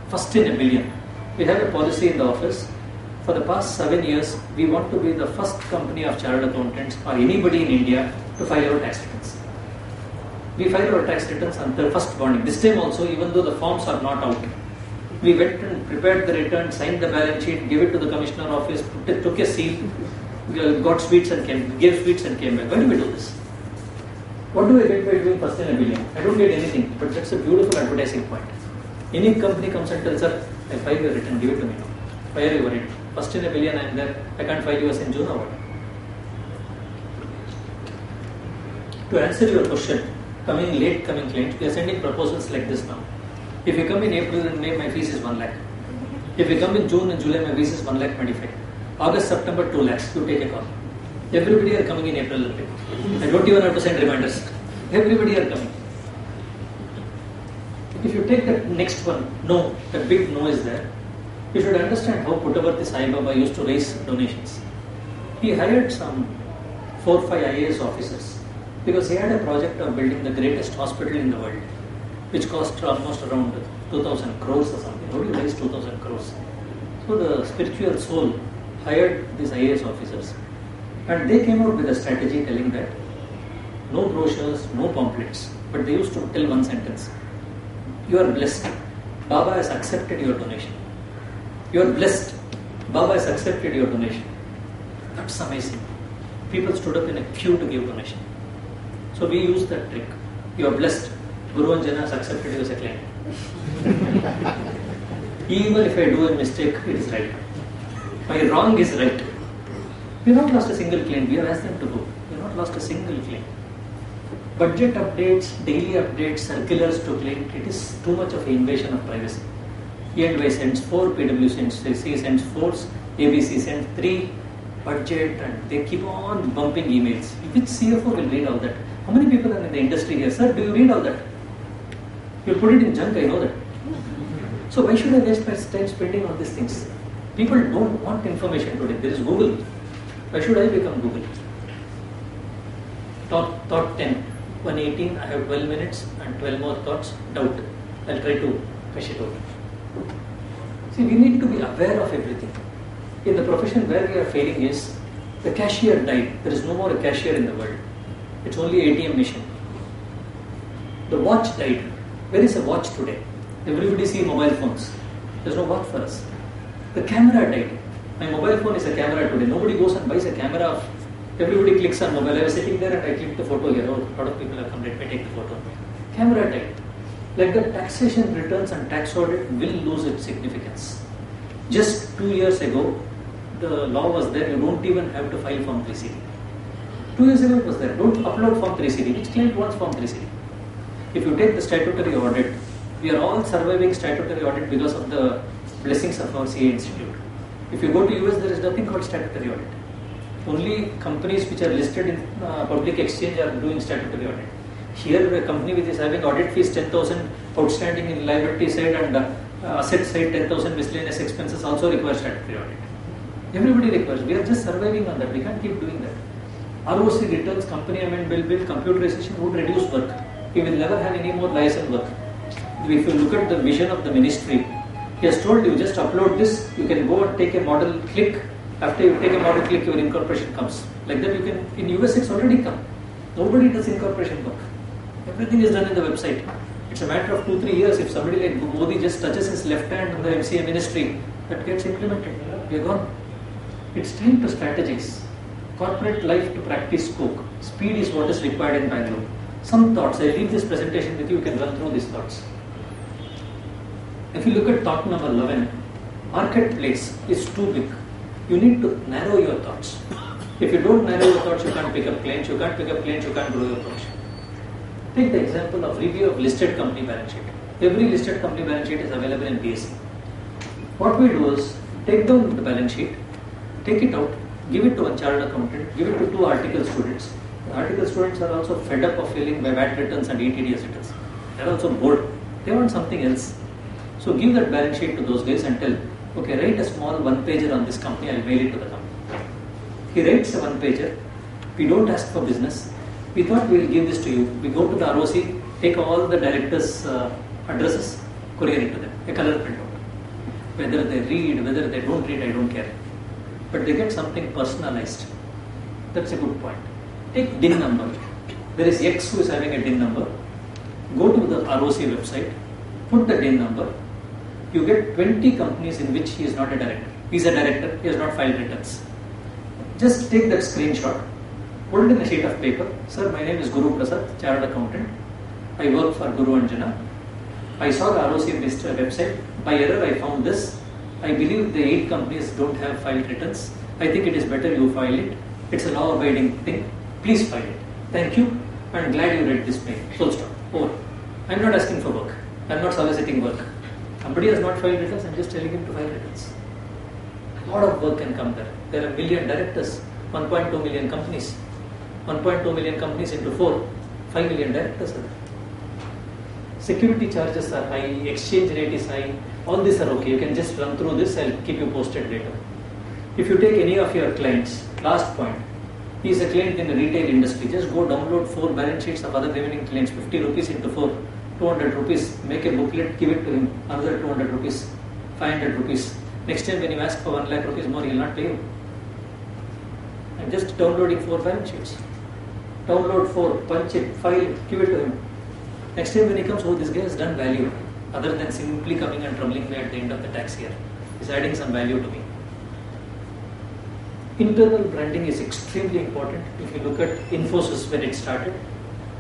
first in a billion. We have a policy in the office. For the past 7 years, we want to be the first company of chartered accountants or anybody in India to file our tax returns. We filed our tax returns on the first morning. This time also, even though the forms are not out, we went and prepared the return, signed the balance sheet, gave it to the commissioner office, took a seal, got sweets and gave sweets and came back. Why do we do this? What do I get by doing first in a billion? I don't get anything, but that's a beautiful advertising point. Any company comes and tells her, I file your return, give it to me now. Why are you worried? First in a billion I am there, I can't file yours in June or what? To answer your question, coming clients, we are sending proposals like this now. If you come in April and May, my fees is 1 lakh. If you come in June and July, my fees is 1 lakh 25. August, September, 2 lakhs, you take a call. Everybody are coming in April and May. I don't even have to send reminders. Everybody are coming. If you take the next one, no, the big no is there. You should understand how Puttaparthi Sai Baba used to raise donations. He hired some 4 or 5 IAS officers because he had a project of building the greatest hospital in the world, which cost almost around 2,000 crores or something. How do you raise 2,000 crores? So the spiritual soul hired these IAS officers and they came out with a strategy telling that no brochures, no pamphlets, but they used to tell one sentence. You are blessed. Baba has accepted your donation. You are blessed. Baba has accepted your donation. That's amazing. People stood up in a queue to give donation. So we use that trick. You are blessed. Guru and Jana has accepted you as a client. Even if I do a mistake, it is right. My wrong is right. We have not lost a single client. We have asked them to go. We have not lost a single client. Budget updates, daily updates, circulars to client, it is too much of an invasion of privacy. E&Y sends 4, PW sends 6, C sends 4, ABC sends 3, budget, and they keep on bumping emails. Which CFO will read all that? How many people are in the industry here? Sir, do you read all that? You'll put it in junk, I know that. So why should I waste my time spending on these things? People don't want information today. There is Google. Why should I become Google? Thought 10. 118, I have 12 minutes and 12 more thoughts. Doubt. I'll try to fish it out. See, we need to be aware of everything. In the profession where we are failing is, the cashier died. There is no more a cashier in the world. It's only ATM machine. The watch died. Where is a watch today? Everybody see mobile phones. There's no watch for us. The camera died. My mobile phone is a camera today. Nobody goes and buys a camera of. Everybody clicks on mobile. I was sitting there and I clicked the photo here. Oh, a lot of people have come. Let me take the photo. Camera died. Like the taxation returns and tax audit will lose its significance. Just 2 years ago, the law was there. You don't even have to file Form 3CD. 2 years ago it was there. Don't upload Form 3CD. Which client wants Form 3CD? If you take the statutory audit, we are all surviving statutory audit because of the blessings of our CA Institute. If you go to US, there is nothing called statutory audit. Only companies which are listed in public exchange are doing statutory audit. Here, a company which is having audit fees 10,000 outstanding in liability side and asset side 10,000 miscellaneous expenses also requires statutory audit. Everybody requires. We are just surviving on that. We can't keep doing that. ROC returns, company amendment bill, computerization would reduce work. We will never have any more liaison work. If you look at the vision of the ministry, he has told you just upload this, you can go and take a model, click. After you take a model click, your incorporation comes. Like that you can, in US it's already come. Nobody does incorporation work. Everything is done in the website. It's a matter of 2-3 years. If somebody like Modi just touches his left hand in the MCA ministry, that gets implemented. We are gone. It's time to strategize. Corporate life to practice coke. Speed is what is required in Bangalore. Some thoughts. I leave this presentation with you. You can run through these thoughts. If you look at thought number 11, marketplace is too big. You need to narrow your thoughts. If you don't narrow your thoughts, you can't pick up clients. You can't pick up clients, you can't grow your production. Take the example of review of listed company balance sheet. Every listed company balance sheet is available in BSE. What we do is take down the balance sheet, take it out, give it to one chartered accountant, give it to 2 article students. The article students are also fed up of filling by VAT returns and ETDS returns. They are also bored. They want something else. So give that balance sheet to those guys and tell, okay, write a small 1-pager on this company, I'll mail it to the company. He writes a 1-pager. We don't ask for business. We thought we will give this to you. We go to the ROC, take all the directors' addresses, courier it to them, a color printout. Whether they read, whether they don't read, I don't care. But they get something personalized. That's a good point. Take DIN number. There is X who is having a DIN number. Go to the ROC website, put the DIN number. You get 20 companies in which he is not a director. He is a director, he has not filed returns. Just take that screenshot, put it in a sheet of paper. Sir, my name is GuruPrasad, chartered accountant. I work for Guru Anjana. I saw the ROC website. By error, I found this. I believe the 8 companies don't have filed returns. I think it is better you file it. It's a law-abiding thing. Please file it. Thank you. I'm glad you read this mail. Full stop. Over. I'm not asking for work. I'm not soliciting work. Somebody has not filed returns. I'm just telling him to file returns. A lot of work can come there. There are 1 million directors, 1.2 million companies. 1.2 million companies into 4, 5 million directors are there. Security charges are high, exchange rate is high, all these are okay. You can just run through this, I'll keep you posted later. If you take any of your clients, last point, he is a client in the retail industry, just go download 4 balance sheets of other remaining clients, 50 rupees into 4, 200 rupees, make a booklet, give it to him, another 200 rupees, 500 rupees. Next time when you ask for 1 lakh rupees more, he will not pay you. I'm just downloading 4 balance sheets. Download 4, punch it, file it, give it to him. Next time when he comes, oh, this guy has done value. Other than simply coming and troubling me at the end of the tax year. He's adding some value to me. Internal branding is extremely important. If you look at Infosys when it started,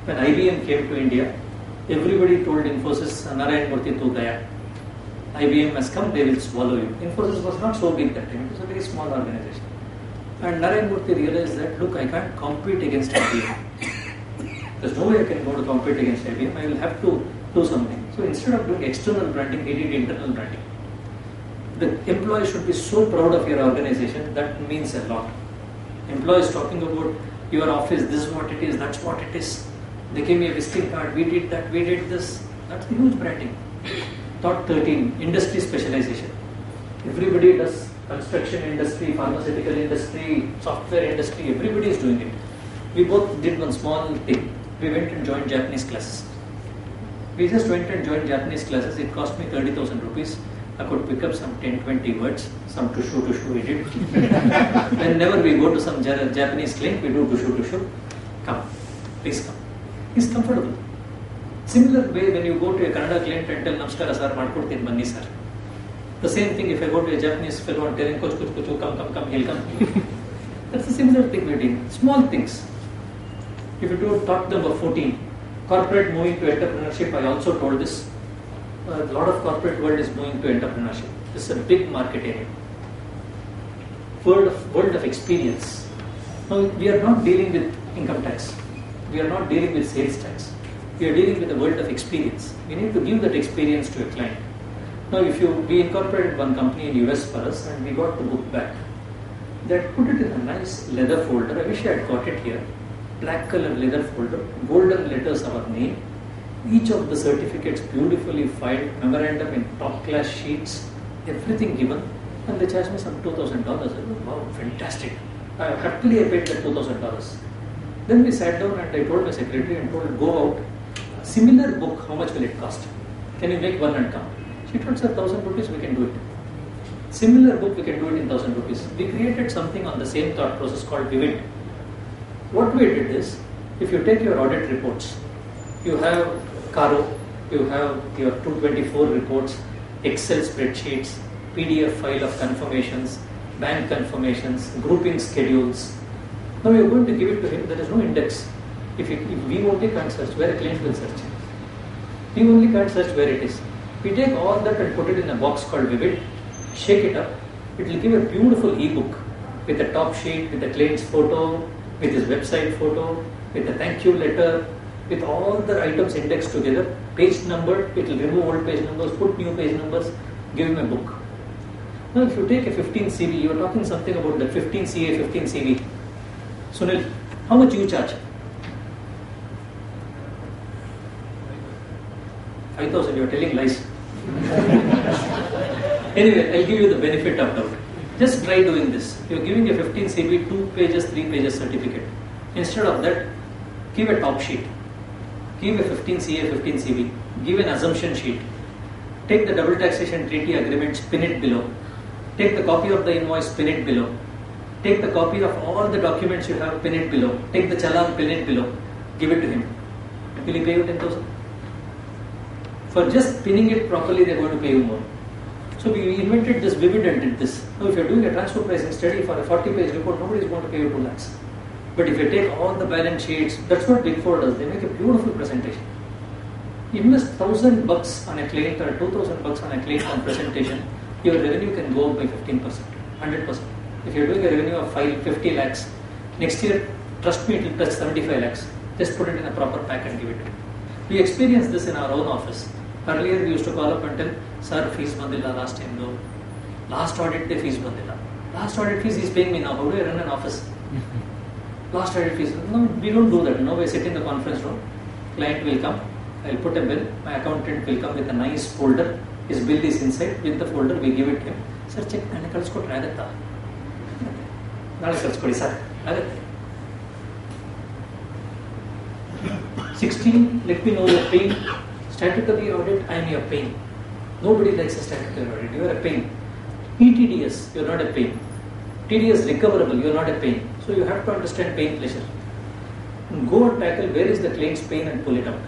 when IBM came to India, everybody told Infosys, Narayan Murthy tu gaya. IBM has come, they will swallow you. Infosys was not so big that time, it was a very small organization. And Narayan Murthy realized that, look, I can't compete against IBM. There's no way I can go to compete against IBM, I will have to do something. So instead of doing external branding, he did internal branding. The employee should be so proud of your organization, that means a lot. Employees talking about your office, this is what it is, that's what it is. They gave me a visiting card, we did that, we did this. That's a huge branding. Thought 13, industry specialization. Everybody does construction industry, pharmaceutical industry, software industry, everybody is doing it. We both did one small thing. We went and joined Japanese classes. We just went and joined Japanese classes. It cost me 30,000 rupees. I could pick up some 10-20 words, some tushu we did. Whenever we go to some Japanese client, we do tushu. Come, please come. He's comfortable. Similar way when you go to a Kannada client and tell Namaskara sir, Madkodtini Banni sir. The same thing if I go to a Japanese fellow and tell him kuch, come, he'll come. That's a similar thing we're doing. Small things. If you do thought number 14, corporate moving to entrepreneurship, I also told this. A lot of corporate world is moving to entrepreneurship. This is a big market area. World of experience. Now we are not dealing with income tax. We are not dealing with sales tax. We are dealing with the world of experience. We need to give that experience to a client. Now we incorporated one company in US for us and we got the book back. That put it in a nice leather folder. I wish I had got it here. black color leather folder, golden letters our name, each of the certificates beautifully filed, memorandum in top class sheets, everything given, and they charged me some $2,000. I said, wow, fantastic. Happily I paid that $2,000. Then we sat down and I told my secretary and told her, go out, similar book, how much will it cost? Can you make one and come? She told, sir, 1,000 rupees, we can do it. Similar book, we can do it in 1,000 rupees. We created something on the same thought process called Vivid. What we did is, if you take your audit reports, you have Caro, you have your 224 reports, Excel spreadsheets, PDF file of confirmations, bank confirmations, grouping schedules. Now you are going to give it to him, there is no index. If we only can't search, where a client will search? We only can't search where it is. We take all that and put it in a box called Vivid, shake it up, it will give a beautiful ebook with a top sheet, with the client's photo, with his website photo, with a thank you letter, with all the items indexed together, page numbered, it will remove old page numbers, put new page numbers, give him a book. Now if you take a 15 CV, you are talking something about the 15 CA, 15 CV. Sunil, how much you charge? 5,000, you are telling lies. Anyway, I'll give you the benefit of doubt. Just try doing this. You are giving a 15 CV, 2 pages, 3 pages certificate. Instead of that, give a top sheet. Give a 15 CA, 15 CV. Give an assumption sheet. Take the double taxation treaty agreement, spin it below. Take the copy of the invoice, pin it below. Take the copy of all the documents you have, pin it below. Take the challan, pin it below. Give it to him. Will he pay you 10,000? For just pinning it properly, they are going to pay you more. So we invented this Vivid and did this. Now if you are doing a transfer pricing study for a 40-page report, nobody is going to pay you 2 lakhs. But if you take all the balance sheets, that's what Big Four does. They make a beautiful presentation. Invest $1,000 on a client or $2,000 on a client on presentation, your revenue can go up by 15%, 100%. If you're doing a revenue of 50 lakhs, next year, trust me, it will touch 75 lakhs. Just put it in a proper pack and give it to me. We experienced this in our own office. Earlier, we used to call up and tell, sir, fees bandila last time though. Last audit, the fees bandila. Last audit fees is paying me now. How do I run an office? Last audit fees. No, we don't do that. No, we sit in the conference room. Client will come. I'll put a bill. My accountant will come with a nice folder. His bill is inside. With the folder, we give it to him. Sir, check. I will go try that. Nale kalskodi, sir. 16, let me know your pain. Statutory audit, I am your pain. Nobody likes a statutory audit. You are a pain. ETDS, you are not a pain. TDS recoverable, you are not a pain. So you have to understand pain pleasure. Go and tackle where is the claim's pain and pull it out.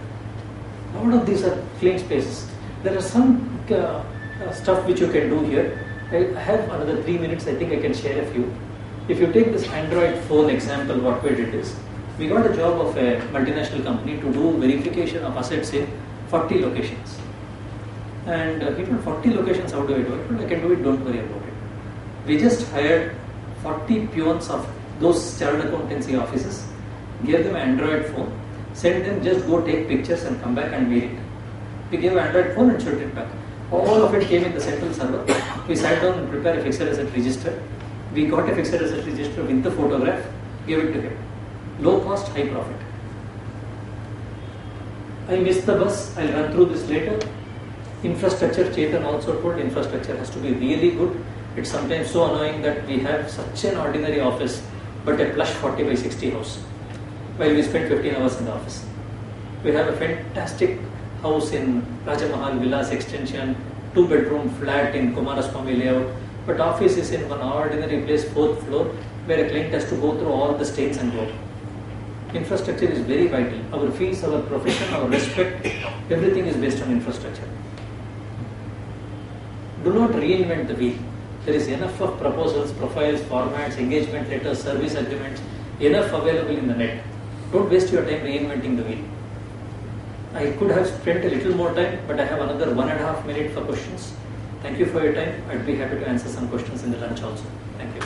A lot of these are claim spaces. There are some stuff which you can do here. I have another 3 minutes, I think I can share a few. If you take this Android phone example, what we did is, we got a job of a multinational company to do verification of assets in 40 locations. And he told 40 locations, how do I do it? Well, I can do it, don't worry about it. We just hired 40 peons of those chartered accountancy offices, gave them an Android phone, sent them just go take pictures and come back and mail it. We gave an Android phone and shut it back. All of it came in the central server. We sat down and prepared a fixed asset register. We got a fixed asset register with the photograph, gave it to him. Low cost, high profit. I missed the bus, I'll run through this later. Infrastructure, Chetan also told, infrastructure has to be really good. It's sometimes so annoying that we have such an ordinary office, but a plush 40 by 60 house, while we spend 15 hours in the office. We have a fantastic house in Rajamahal Villas Extension, 2-bedroom flat in Kumaraswamy layout, but office is in one ordinary place, 4th floor, where a client has to go through all the states and go. Infrastructure is very vital. Our fees, our profession, our respect, everything is based on infrastructure. Do not reinvent the wheel. There is enough of proposals, profiles, formats, engagement letters, service agreements, enough available in the net. Don't waste your time reinventing the wheel. I could have spent a little more time, but I have another 1.5 minutes for questions. Thank you for your time. I'd be happy to answer some questions in the lunch also. Thank you.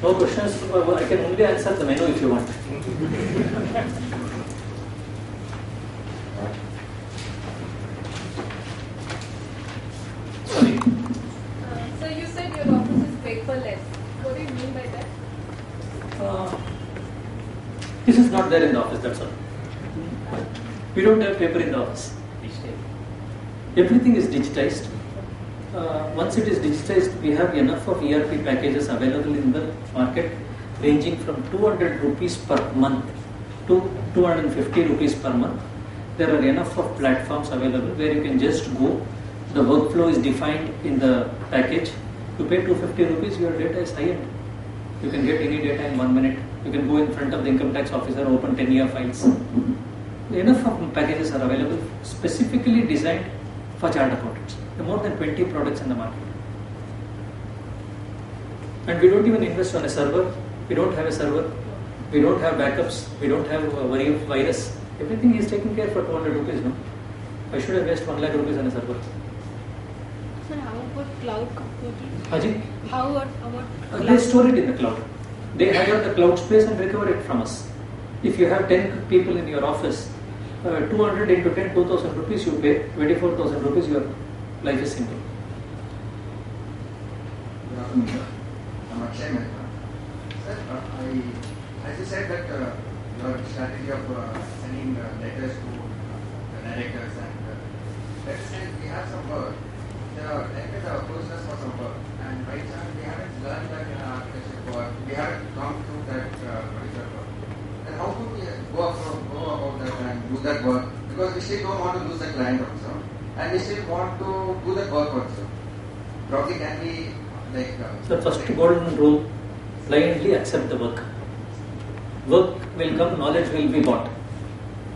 No questions? I can only answer the menu if you want. Sorry. not there in the office, that's all. We don't have paper in the office. Everything is digitized. Once it is digitized, we have enough of ERP packages available in the market, ranging from 200 rupees per month to 250 rupees per month. There are enough of platforms available where you can just go. The workflow is defined in the package. You pay 250 rupees, your data is high-end. You can get any data in 1 minute. You can go in front of the income tax officer, open 10-year files. Enough of packages are available, specifically designed for chartered accountants. There are more than 20 products in the market. And we don't even invest on a server. We don't have a server. We don't have backups. We don't have a worry of virus. Everything is taken care for 200 rupees. No? Why should I waste 1 lakh rupees on a server? Sir, how about cloud computing? Haji? How about They store it in the cloud. They hire the cloud space and recover it from us. If you have 10 people in your office, 200 into 10, 2,000 rupees you pay, 24,000 rupees, your life is simple. Good afternoon, sir. I'm Akshay Mehta. Sir, as you said that your strategy of sending letters to the directors and let's say we have some work, the directors have approached us for some work and by chance we haven't learned that in our architecture work, we haven't gone through that particular work. Then how could we go about that and do that work? Because we still don't want to lose the client also and we still want to do that work also. Probably can we The first golden rule, blindly accept the work. Work will come, knowledge will be bought.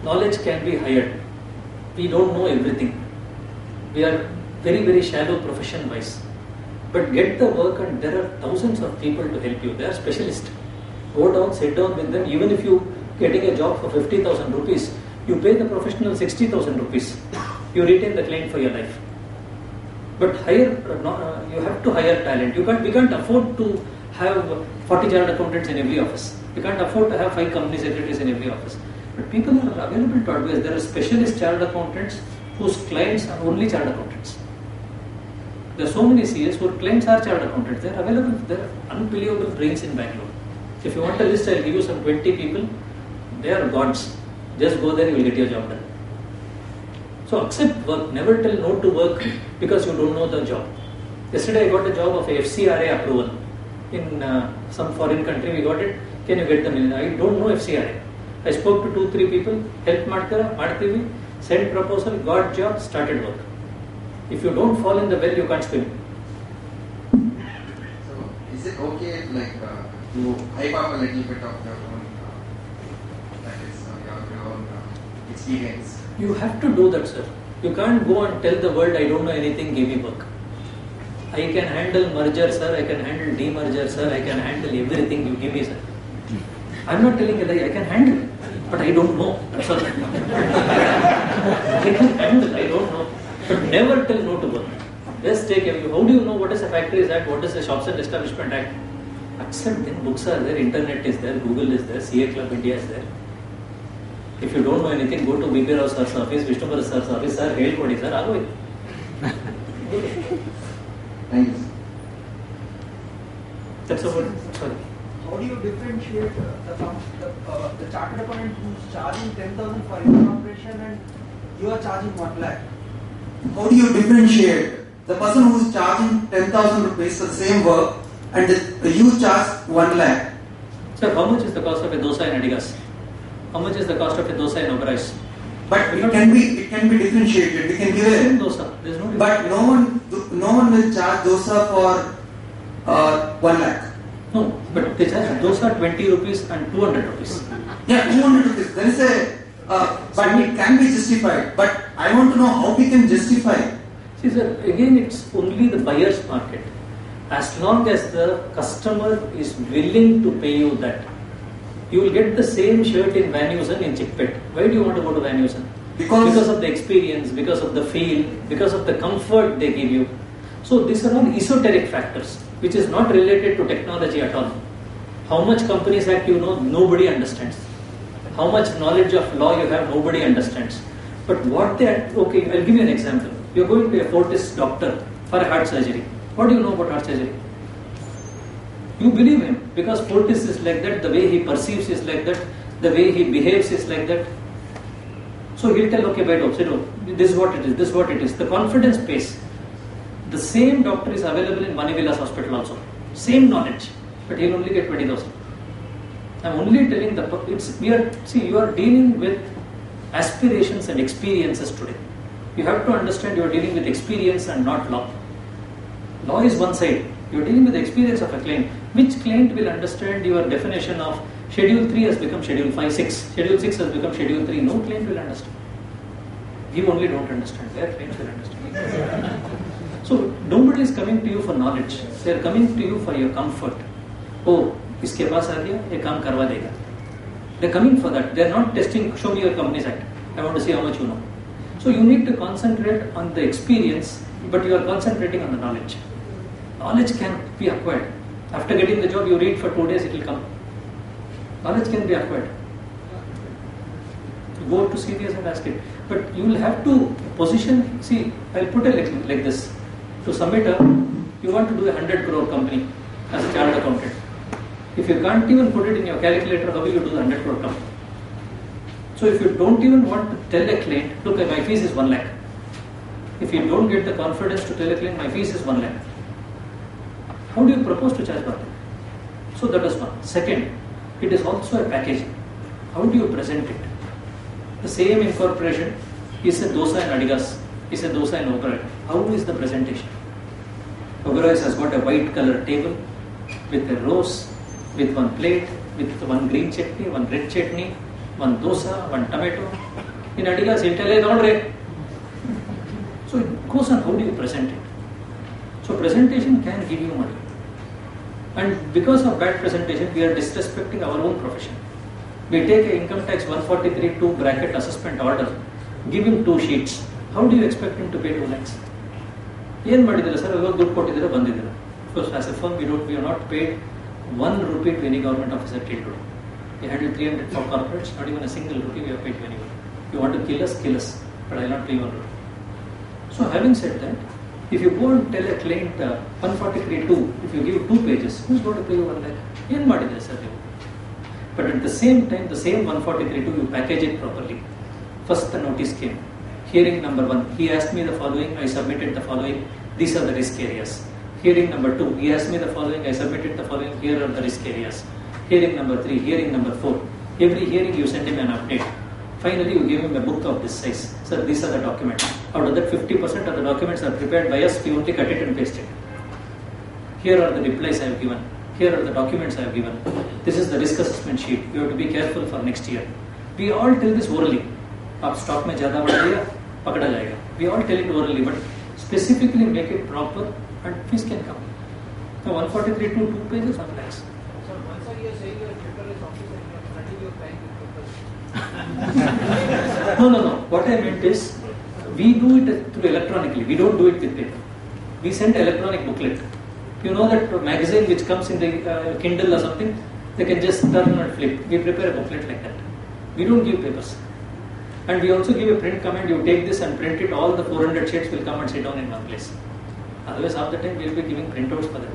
Knowledge can be hired. We don't know everything. We are very, very shallow profession-wise. But get the work and there are thousands of people to help you. They are specialists. Go down, sit down with them. Even if you getting a job for 50,000 rupees, you pay the professional 60,000 rupees. You retain the client for your life. But hire, you have to hire talent. We can't afford to have 40 chartered accountants in every office. We can't afford to have 5 company secretaries in every office. But people are available to advise. There are specialist chartered accountants whose clients are only chartered accountants. There are so many CAs whose clients are chartered accountants. They are available. There are unbelievable brains in Bangalore. If you want a list, I'll give you some 20 people. They are gods. Just go there, you will get your job done. So accept work. Never tell no to work because you don't know the job. Yesterday I got a job of FCRA approval in some foreign country. We got it. Can you get the million? I don't know FCRA. I spoke to 2-3 people. Help ಮಾಡ್ತೀವಿ, sent proposal, got job, started work. If you don't fall in the well, you can't swim. So is it okay to hype up a little bit of your own that is your own experience? You have to do that, sir. You can't go and tell the world, I don't know anything, give me work. I can handle merger, sir. I can handle demerger, sir. I can handle everything you give me, sir. I'm not telling a lie. I can handle it, but I don't know. That's all. I can handle. I don't know. But never tell no to work. Just take a view. How do you know what is a Factories Act? What is a Shops and Establishment Act? Accept them. Books are there. Internet is there. Google is there. CA Club India is there. If you don't know anything, go to BP Rao sir's office, Vishnu sir's office, sir, helpodi sir, ago. Thank you. That's about it. Sorry. How do you differentiate the chartered accountant who's charging 10,000 for incorporation and you are charging 1 lakh? How do you differentiate the person who's charging 10,000 rupees for the same work and you charge 1 lakh? Sir, how much is the cost of a dosa in Adidas? How much is the cost of a dosa in Oberai's? But it can be differentiated. We can give Same a dosa. There's no difference. but no one will charge dosa for 1 lakh. No, but they charge dosa 20 rupees and 200 rupees. Yeah, 200 rupees. There is but it can be justified. But I want to know how we can justify. See, sir, again, it's only the buyer's market. As long as the customer is willing to pay you that, you will get the same shirt in Van Heusen in Chickpet. Why do you want to go to Van Heusen? Because of the experience, because of the feel, because of the comfort they give you. So these are all esoteric factors, which is not related to technology at all. How much Companies Act you know, nobody understands. How much knowledge of law you have, nobody understands. But what okay, I'll give you an example. You're going to a Fortis doctor for a heart surgery. What do you know about heart surgery? You believe him because Fortis is like that, the way he perceives is like that, the way he behaves is like that. So he'll tell, okay, Baido, sit down. This is what it is, this is what it is. The confidence pays. The same doctor is available in Manivilas hospital also. Same knowledge, but he'll only get 20,000. I'm only telling you are dealing with aspirations and experiences today. You have to understand you are dealing with experience and not law. Law is one side. You are dealing with the experience of a client. Which client will understand your definition of Schedule 3 has become Schedule 5, 6. Schedule 6 has become Schedule 3. No client will understand. You only don't understand. Their clients will understand. So nobody is coming to you for knowledge. They are coming to you for your comfort. Oh, इसके पास आ गया, ये काम करवा देगा. They are coming for that. They are not testing. Show me your company's act. I want to see how much you know. So you need to concentrate on the experience, but you are concentrating on the knowledge. Knowledge can be acquired. After getting the job, you read for 2 days, it will come. Knowledge can be acquired. Go to CVS and ask it. But you will have to position. See, I'll put it like this. To submit you want to do a 100 crore company as a chartered accountant. If you can't even put it in your calculator, how will you do the 100 crore company? So if you don't even want to tell a client, look, my fees is 1 lakh. If you don't get the confidence to tell a client, my fees is 1 lakh. How do you propose to charge that? So that is one. Second, it is also a packaging. How do you present it? The same incorporation is a dosa and adigas, is a dosa and Oberoi. How is the presentation? Oberoi has got a white color table with a rose, with one plate, with one green chutney, one red chutney, one dosa, one tomato. In adigas, he'll tell you, don't read. So it goes on, how do you present it? So presentation can give you money. And because of bad presentation, we are disrespecting our own profession. We take an income tax 143(2) bracket assessment order, give him 2 sheets. How do you expect him to pay 2 lakhs? ಏನು ಮಾಡಿದ್ದೀರಾ sir, ಇವಾಗ ದುಡ್ಡು ಕೊಟ್ಟಿದ್ದೀರಾ ಬಂದಿದ್ದೀರಾ. Because as a firm, we are not paid 1 rupee to any government officer till today. We handle 300 for corporates, not even a single rupee we have paid to anyone. You want to kill us, but I will not pay 1 rupee. So having said that, if you go and tell a client 143(2), if you give 2 pages, who's going to pay you 1 lakh? ಏನು ಮಾಡಿದ್ದೀರಾ sir ನೀವು? But at the same time, the same 143(2), you package it properly. First the notice came. Hearing number 1, he asked me the following, I submitted the following, these are the risk areas. Hearing number 2, he asked me the following, I submitted the following, here are the risk areas. Hearing number 3, hearing number 4. Every hearing you send him an update. Finally you give him a book of this size. Sir, these are the documents. Out of that 50% of the documents are prepared by us, we only cut it and paste it. Here are the replies I have given. Here are the documents I have given. This is the risk assessment sheet. You have to be careful for next year. We all tell this orally. आप stock में ज़्यादा बढ़ गया, पकड़ा जाएगा. We all tell it orally, but specifically make it proper and fees can come. So 143(2), 2 pages, 1 lakhs. So once you are saying your paperless office and you are studying your client with papers. No. What I meant is, we do it through electronically. We don't do it with paper. We send electronic booklet. You know that magazine which comes in the Kindle or something, they can just turn and flip. We prepare a booklet like that. We don't give papers. And we also give a print command. You take this and print it. All the 400 sheets will come and sit down in one place. Otherwise, half the time we will be giving printouts for them.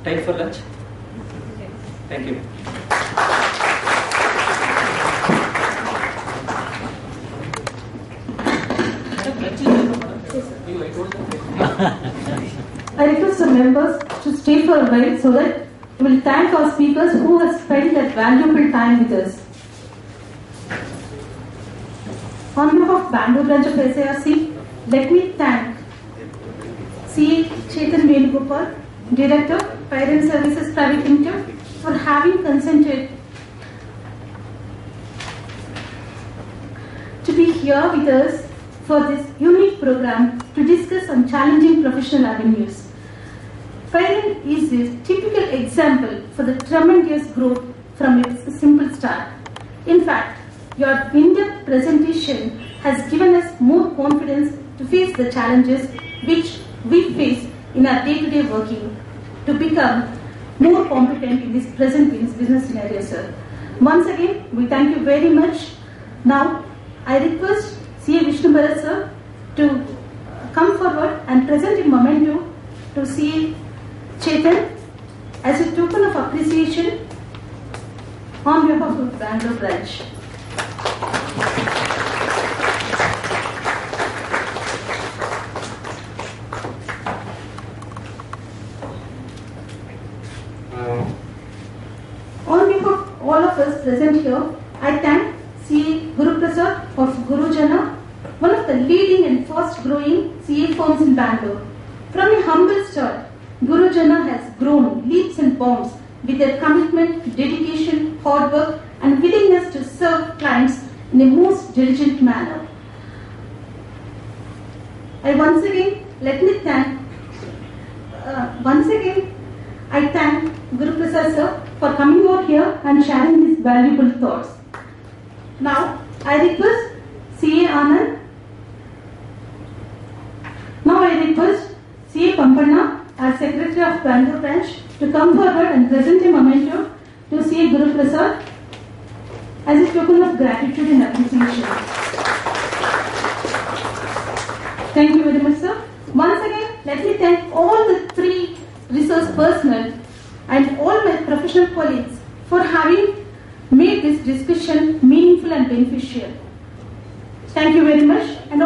Time for lunch? Thank you. I request the members to stay for a while so that we will thank our speakers who have spent their valuable time with us. On behalf of Bangalore branch of SARC, let me thank C.A. Chetan Venugopal, Director, Fire and Services Private Limited, for having consented to be here with us for this unique program to discuss on challenging professional avenues. Fire is a typical example for the tremendous growth from its simple start. In fact, your in-depth presentation has given us more confidence to face the challenges which we face in our day-to-day working to become more competent in this present business scenario, sir. Once again, we thank you very much. Now, I request C.A. Vishnu Bharat sir to come forward and present a memento to C.A. Chetan as a token of appreciation on behalf of Bangalore branch. On behalf of all of us present here, I thank CA GuruPrasad of Gurujana, one of the leading and fast-growing CA firms in Bangalore. From a humble start, Gurujana has grown leaps and bounds with their commitment, dedication, hard work, and willingness to serve clients in a most diligent manner. I once again thank GuruPrasad sir for coming out here and sharing his valuable thoughts. Now, I request CA Anand. Now I request CA Pampana as Secretary of Bangalore branch to come forward and present a memento to CA GuruPrasad as a token of gratitude and appreciation. Thank you very much, sir. Once again, let me thank all the three resource personnel and all my professional colleagues for having made this discussion meaningful and beneficial. Thank you very much. And